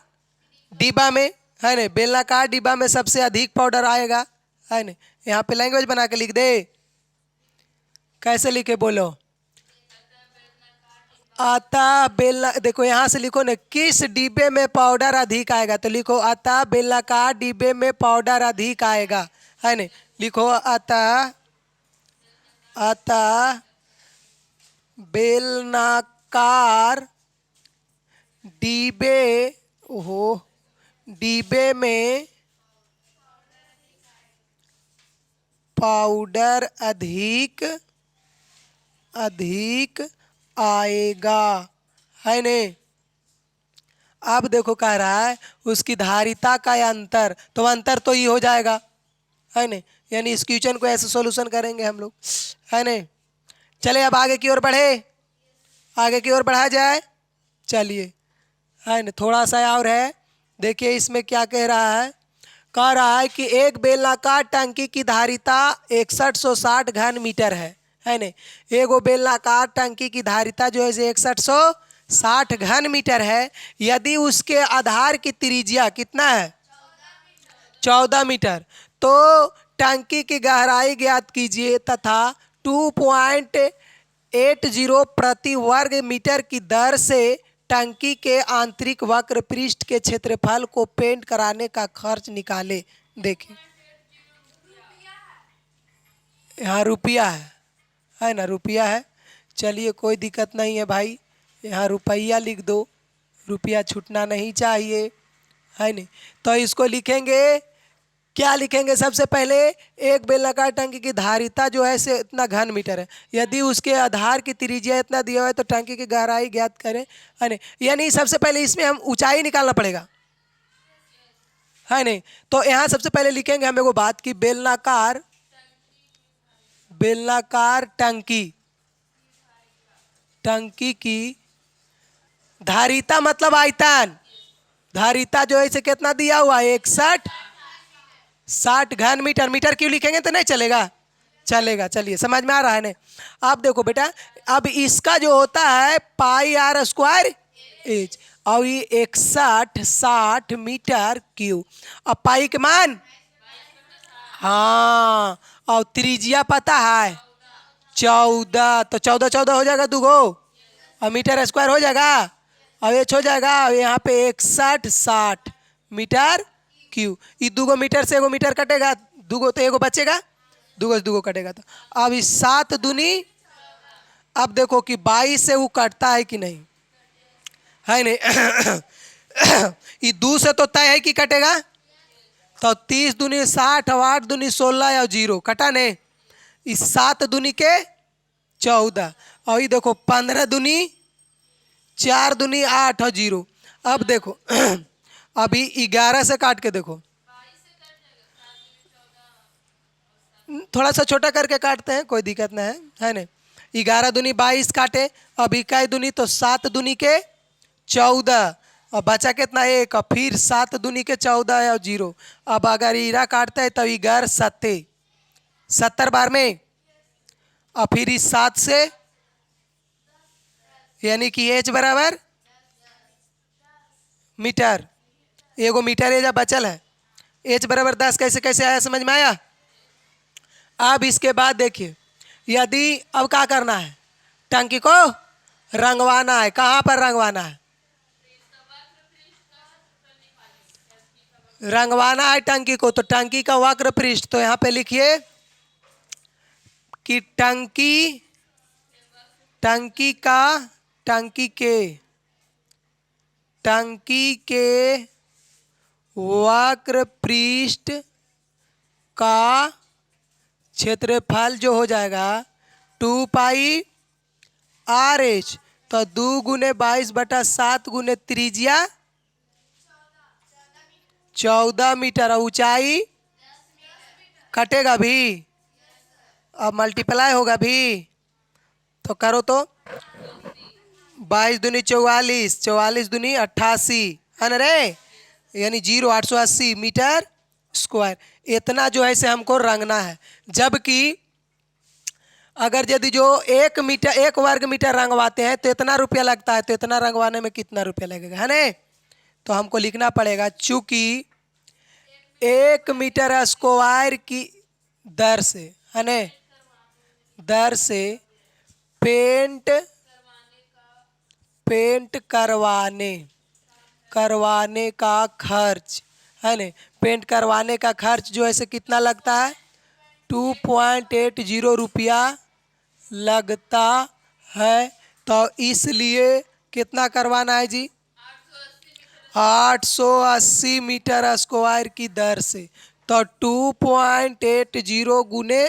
डिब्बा में, है ना बेलनाकार डिब्बा में सबसे अधिक पाउडर आएगा, है ना। यहाँ पे लैंग्वेज बना के लिख दे, कैसे लिखे बोलो, अतः बेलना, देखो यहाँ से लिखो ना किस डिब्बे में पाउडर अधिक आएगा, तो लिखो अतः बेलनाकार डिब्बे में पाउडर अधिक आएगा, है ना। लिखो अतः बेलनाकार डिब्बे, ओहो डिब्बे में पाउडर अधिक आएगा, है ने। अब देखो कह रहा है उसकी धारिता का अंतर, तो अंतर तो ये हो जाएगा, है ने, यानी इस क्वेश्चन को ऐसे सॉल्यूशन करेंगे हम लोग, है ने। चले अब आगे की ओर बढ़े, आगे की ओर बढ़ा जाए, चलिए, है ना थोड़ा सा और है, देखिए इसमें क्या कह रहा है, कह रहा है कि एक बेलनाकार टंकी की धारिता 6160 घन मीटर है ना। एगो बेलनाकार टंकी की धारिता जो है 6160 घन मीटर है, यदि उसके आधार की त्रिज्या कितना है 14 मीटर, तो टंकी की गहराई ज्ञात कीजिए तथा 2.80 प्रति वर्ग मीटर की दर से टंकी के आंतरिक वक्र पृष्ठ के क्षेत्रफल को पेंट कराने का खर्च निकाले। देखिए यहाँ रुपया है ना, रुपया है, चलिए कोई दिक्कत नहीं है भाई, यहाँ रुपया लिख दो, रुपया छूटना नहीं चाहिए, है नहीं। तो इसको लिखेंगे, क्या लिखेंगे, सबसे पहले एक बेलनाकार टंकी की धारिता जो है से इतना घन मीटर है, यदि उसके आधार की त्रिज्या इतना दिया हुआ है तो टंकी की गहराई ज्ञात करें, है नहीं। यानी सबसे पहले इसमें हम ऊंचाई निकालना पड़ेगा, है नहीं। तो यहाँ सबसे पहले लिखेंगे हम एगो बात की बेलनाकार टंकी की धारिता मतलब आयतन, धारिता जो है इसे कितना दिया हुआ है 6160 घन मीटर, मीटर क्यों लिखेंगे तो नहीं चलेगा, चलेगा, चलिए समझ में आ रहा है ना। अब देखो बेटा, अब इसका जो होता है पाई आर स्क्वायर एच, और ये 6160 मीटर क्यूब। अब पाई के मान, हाँ, और त्रिज्या पता है 14, तो 14 14 हो जाएगा दूगो, और मीटर स्क्वायर हो जाएगा, और एच हो जाएगा, और यहाँ पे 6160 मीटर क्यू। ये दूगो मीटर से एगो मीटर कटेगा, दूगो तो एगो बचेगा, दूगो से दूगो कटेगा, तो अब इस 7 दूनी, अब देखो कि 22 से वो कटता है कि नहीं, है नहीं। ये 2 से तो तय है कि कटेगा, तो 30 दूनी 60, और 8 दूनी 16, और 0 कटा नहीं, इस 7 दूनी के 14, और ये देखो 15 दूनी 4 दूनी 8, और 0। अब देखो अभी 11 से काट के देखो, थोड़ा सा छोटा करके काटते हैं, कोई दिक्कत नहीं है ना। 11 दूनी 22 काटे, अब इकाई दूनी तो 7 दूनी के 14, और बचा कितना 1, और फिर 7 दूनी के 14 और 0। अब अगर ईरा काटता है तो 11 सत्ते 70 बार में, और फिर इस 7 से, यानी कि एच बराबर मीटर, एगो मीटर एजा बचल है, एच बराबर 10 कैसे कैसे आया समझ में आया। अब इसके बाद देखिए, यदि अब क्या करना है, टंकी को रंगवाना है। कहाँ पर रंगवाना है, रंगवाना है टंकी को, तो टंकी का वक्र पृष्ठ, तो यहाँ पे लिखिए कि टंकी के वक्र पृष्ठ का क्षेत्रफल जो हो जाएगा 2 पाई RH, तो 2 गुने 22/7 गुने त्रिज्या 14 मीटर, और ऊंचाई कटेगा भी, अब मल्टीप्लाई होगा भी, तो करो तो 22 दूनी 44, 44 दूनी 88 है ना रे, यानी 880 मीटर स्क्वायर। इतना जो है से हमको रंगना है। जबकि अगर यदि जो 1 वर्ग मीटर रंगवाते हैं तो इतना रुपया लगता है, तो इतना रंगवाने में कितना रुपया लगेगा, है ना। तो हमको लिखना पड़ेगा, चूंकि 1 मीटर स्क्वायर की दर से, है ना, दर से पेंट करवाने का खर्च, है ना, पेंट करवाने का खर्च जो है से कितना लगता है, 2.80 रुपया लगता है। तो इसलिए कितना करवाना है जी, 880 मीटर स्क्वायर की दर से। तो 2.80 गुने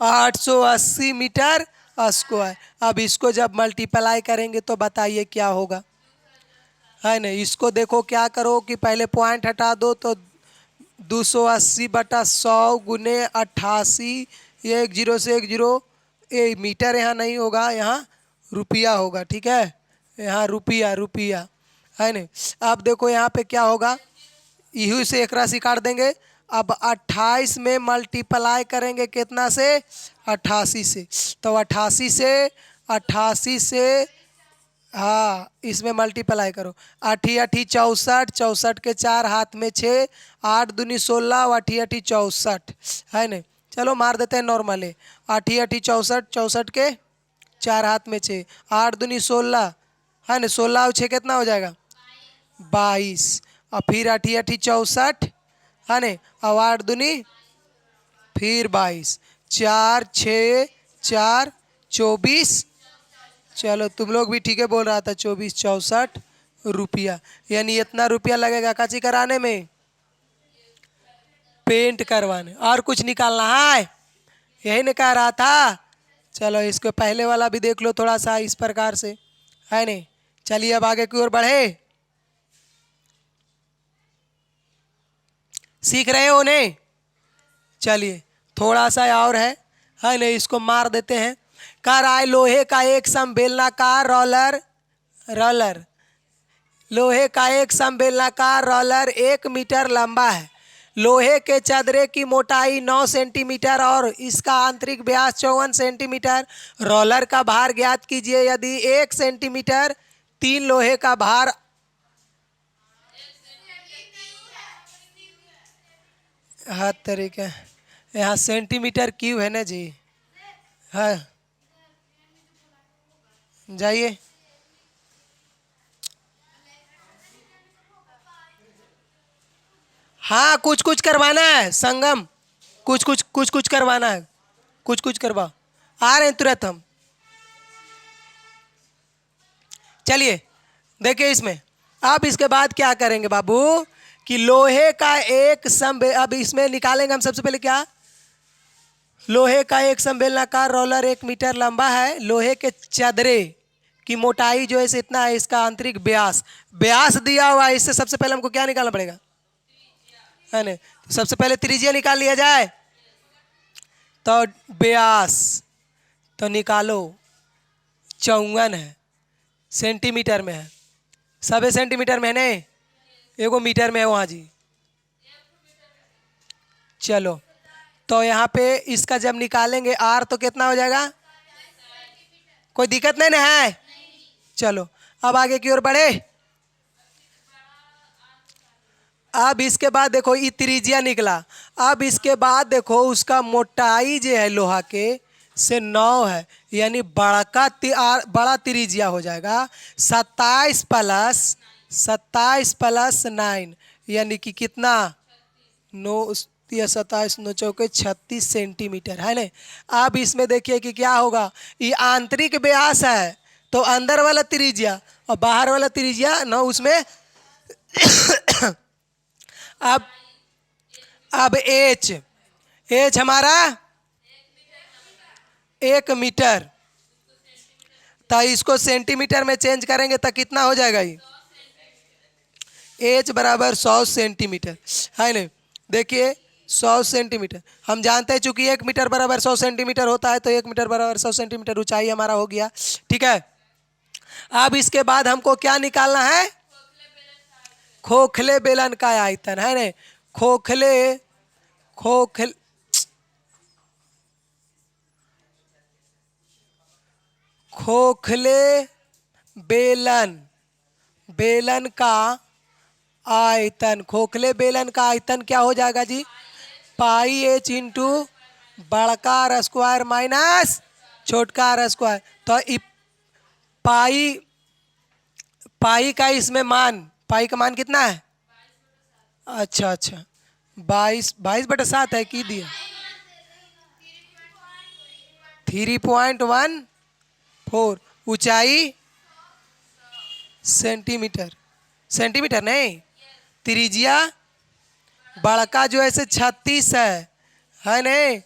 880 मीटर स्क्वायर। अब इसको जब मल्टीप्लाई करेंगे तो बताइए क्या होगा, है ना। इसको देखो क्या करो कि पहले पॉइंट हटा दो, तो 280/100 गुने 88, 1 0 से 1 0, ये मीटर यहाँ नहीं होगा, यहाँ रुपया होगा, ठीक है, यहाँ रुपया है ना। अब देखो यहाँ पे क्या होगा, यू से एक राशि काट देंगे। अब 28 में मल्टीप्लाई करेंगे कितना से, 88 से, तो 88 से हाँ, इसमें मल्टीप्लाई करो, 8 8 64, 64 के 4 हाथ में 6, 8 दूनी 16, 8 8 64, है ना। चलो मार देते हैं नॉर्मली, 8 8 64, 64 के 4 हाथ में 6, 8 दूनी 16, है ना, 16 और 6 कितना हो जाएगा 22, और फिर 8 8 64, है ना, और 8 दूनी फिर 22, 4 6 4 24, चलो तुम लोग भी ठीक है बोल रहा था, 24 64 रुपया, यानी इतना रुपया लगेगा काची कराने में, पेंट करवाने। और कुछ निकालना है, यही नहीं कह रहा था। चलो इसको पहले वाला भी देख लो थोड़ा सा इस प्रकार से, है नहीं। चलिए अब आगे की ओर बढ़े, सीख रहे हो नहीं, चलिए थोड़ा सा और है नहीं, इसको मार देते हैं। कर आए लोहे का एक समबेलनाकार रोलर, लोहे का एक समबेलनाकार रोलर 1 मीटर लंबा है। लोहे के चदरे की मोटाई 9 सेंटीमीटर और इसका आंतरिक व्यास 54 सेंटीमीटर। रोलर का भार ज्ञात कीजिए। यदि 1 सेंटीमीटर 3 लोहे का भार हर तरीके, यहाँ सेंटीमीटर क्यूब है ना जी, है, जाइए। हाँ कुछ कुछ करवाना है संगम, कुछ करवाना है, कुछ करवाओ, आ रहे हैं तुरंत हम। चलिए देखिए इसमें, अब इसके बाद क्या करेंगे बाबू कि लोहे का एक अब इसमें निकालेंगे हम सबसे पहले क्या, लोहे का एक संबेलनाकार रोलर 1 मीटर लंबा है। लोहे के चदरे की मोटाई जो है इतना है, इसका आंतरिक व्यास दिया हुआ है। इससे सबसे पहले हमको क्या निकालना पड़ेगा, है ना, तो सबसे पहले त्रिज्या निकाल लिया जाए। तो व्यास तो निकालो 54 है, सेंटीमीटर में है, सबे सेंटीमीटर में है नहीं, एगो मीटर में है वहाँ जी। चलो तो यहाँ पे इसका जब निकालेंगे आर तो कितना हो जाएगा, कोई दिक्कत नहीं ना है। चलो अब आगे की ओर बढ़े। अब इसके बाद देखो ये त्रिज्या निकला। अब इसके बाद देखो उसका मोटाई जो है लोहा के से 9 है, यानी बड़ा त्रिज्या हो जाएगा 27 प्लस 9, यानी कि कितना 9 या 27 9 चौके 36 सेंटीमीटर है ना। अब इसमें देखिए कि क्या होगा, ये आंतरिक व्यास है तो अंदर वाला त्रिज्या और बाहर वाला त्रिज्या न उसमें अब एच हमारा 1 मीटर, तो इसको सेंटीमीटर में चेंज करेंगे तो कितना हो जाएगा, ये एच बराबर 100 सेंटीमीटर है ना। देखिए 100 सेंटीमीटर हम जानते हैं, चूंकि 1 मीटर बराबर 100 सेंटीमीटर होता है तो 1 मीटर बराबर 100 सेंटीमीटर ऊंचाई हमारा हो गया। ठीक है, अब इसके बाद हमको क्या निकालना है, खोखले बेलन का आयतन है ना। खोखले बेलन का आयतन, खोखले बेलन का आयतन क्या हो जाएगा जी, पाई एच इंटू बड़का आर स्क्वायर माइनस छोटका आर स्क्वायर। तो पाई का इसमें मान, पाई का मान कितना है, अच्छा 22/7 है की दिया 3.14, ऊंचाई सेंटीमीटर नहीं, त्रिज्या बड़का जो है 36 है नहीं,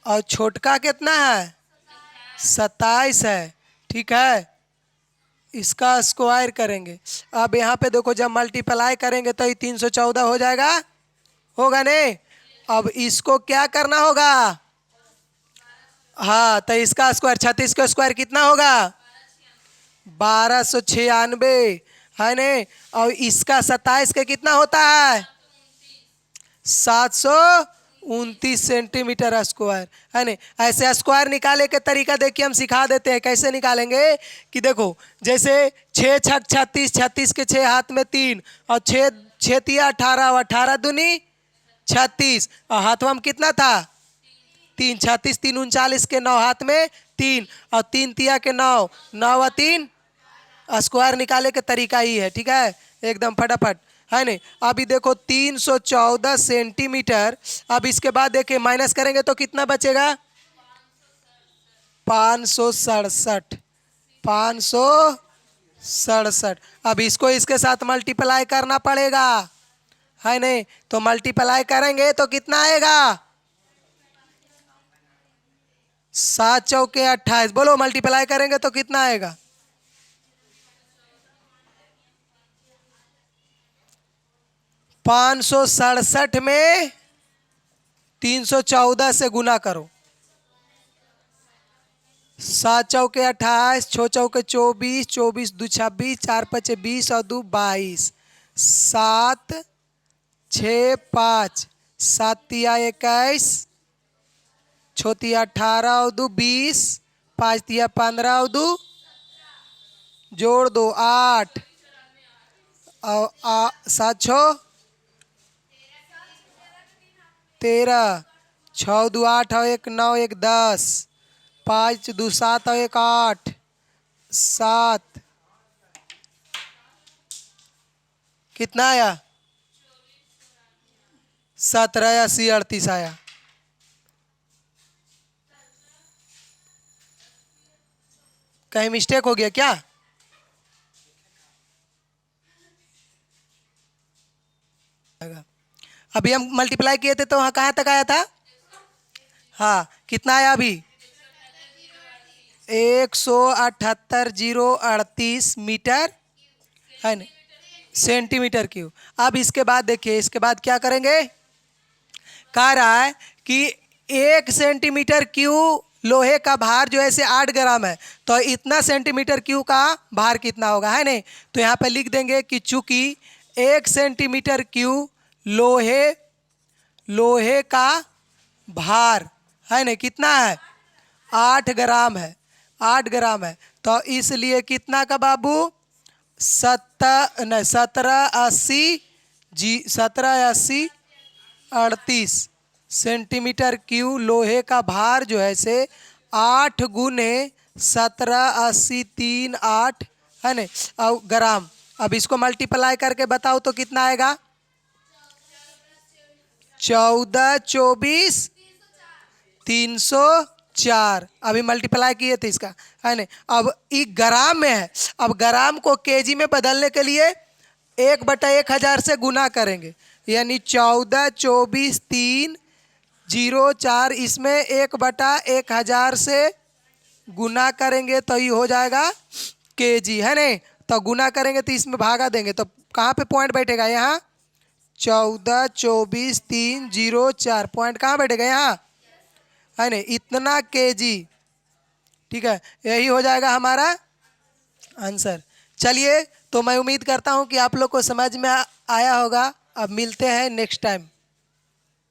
और छोटका कितना है 27 है। ठीक है, इसका स्क्वायर करेंगे। अब यहाँ पे देखो जब मल्टीप्लाई करेंगे तो ये 314 हो जाएगा, होगा नहीं। अब इसको क्या करना होगा, हाँ तो इसका स्क्वायर 36 का स्क्वायर कितना होगा 1296 है नहीं, और इसका 27 का कितना होता है 729 सेंटीमीटर स्क्वायर है नहीं। ऐसे स्क्वायर निकाले के तरीका देखिए हम सिखा देते हैं, कैसे निकालेंगे कि देखो जैसे 6 छक 36, 36 के 6 हाथ में 3 और 6 तिया 18 और 18 दूनी 36 और हाथवा में कितना था 3, 36 3 39 के 9 हाथ में 3 और 3 तिया के 9 9 और 3 स्क्वायर निकाले के तरीका ही है। ठीक है, एकदम फटाफट है नहीं। अभी देखो 314 सेंटीमीटर। अब इसके बाद देखिए माइनस करेंगे तो कितना बचेगा 567। अब इसको इसके साथ मल्टीप्लाई करना पड़ेगा है नहीं, तो मल्टीप्लाई करेंगे तो कितना आएगा 7 चौके 28, बोलो मल्टीप्लाई करेंगे तो कितना आएगा 567 में 314 से गुना करो, 7 चौके 28, 6 चौके 24, 24 2 26, 4 5 20 और 2 22, 7 6 5, 7 तिया 21, 6 तिया 18 और 2 20, 5 तिया 15 और 2 जोड़ दो 8 और 7 6 13, 6 2 8 और 1 9 1 10, 5 2 7 और 1 8, 7 कितना आया 17 80 38 आया। कहीं मिस्टेक हो गया क्या, अभी हम मल्टीप्लाई किए थे तो वहाँ कहाँ तक आया था, हाँ कितना आया अभी 178,038 मीटर है ना, सेंटीमीटर क्यूब। अब इसके बाद देखिए, इसके बाद क्या करेंगे, कह रहा है कि 1 सेंटीमीटर क्यूब लोहे का भार जो है से 8 ग्राम है, तो इतना सेंटीमीटर क्यूब का भार कितना होगा, है नहीं। तो यहाँ पे लिख देंगे कि चूंकि 1 सेंटीमीटर क्यूब लोहे का भार है नहीं कितना है, 8 ग्राम है, 8 ग्राम है। तो इसलिए कितना का बाबू 1780 सेंटीमीटर क्यूब लोहे का भार जो है से 8 गुने 1780 है न और ग्राम। अब इसको मल्टीप्लाई करके बताओ तो कितना आएगा, 14 24 304। अभी मल्टीप्लाई किए थे इसका, है नहीं। अब ये ग्राम में है, अब ग्राम को केजी में बदलने के लिए 1/1000 से गुना करेंगे, यानी 14 24 304 इसमें 1/1000 से गुना करेंगे तो ये हो जाएगा केजी, है नहीं। तो गुना करेंगे तो इसमें भागा देंगे तो कहाँ पे पॉइंट बैठेगा, यहाँ 14 24 304 पॉइंट कहाँ बैठेगा, यहाँ, है नहीं, इतना केजी। ठीक है, यही हो जाएगा हमारा आंसर। चलिए, तो मैं उम्मीद करता हूँ कि आप लोग को समझ में आया होगा। अब मिलते हैं नेक्स्ट टाइम।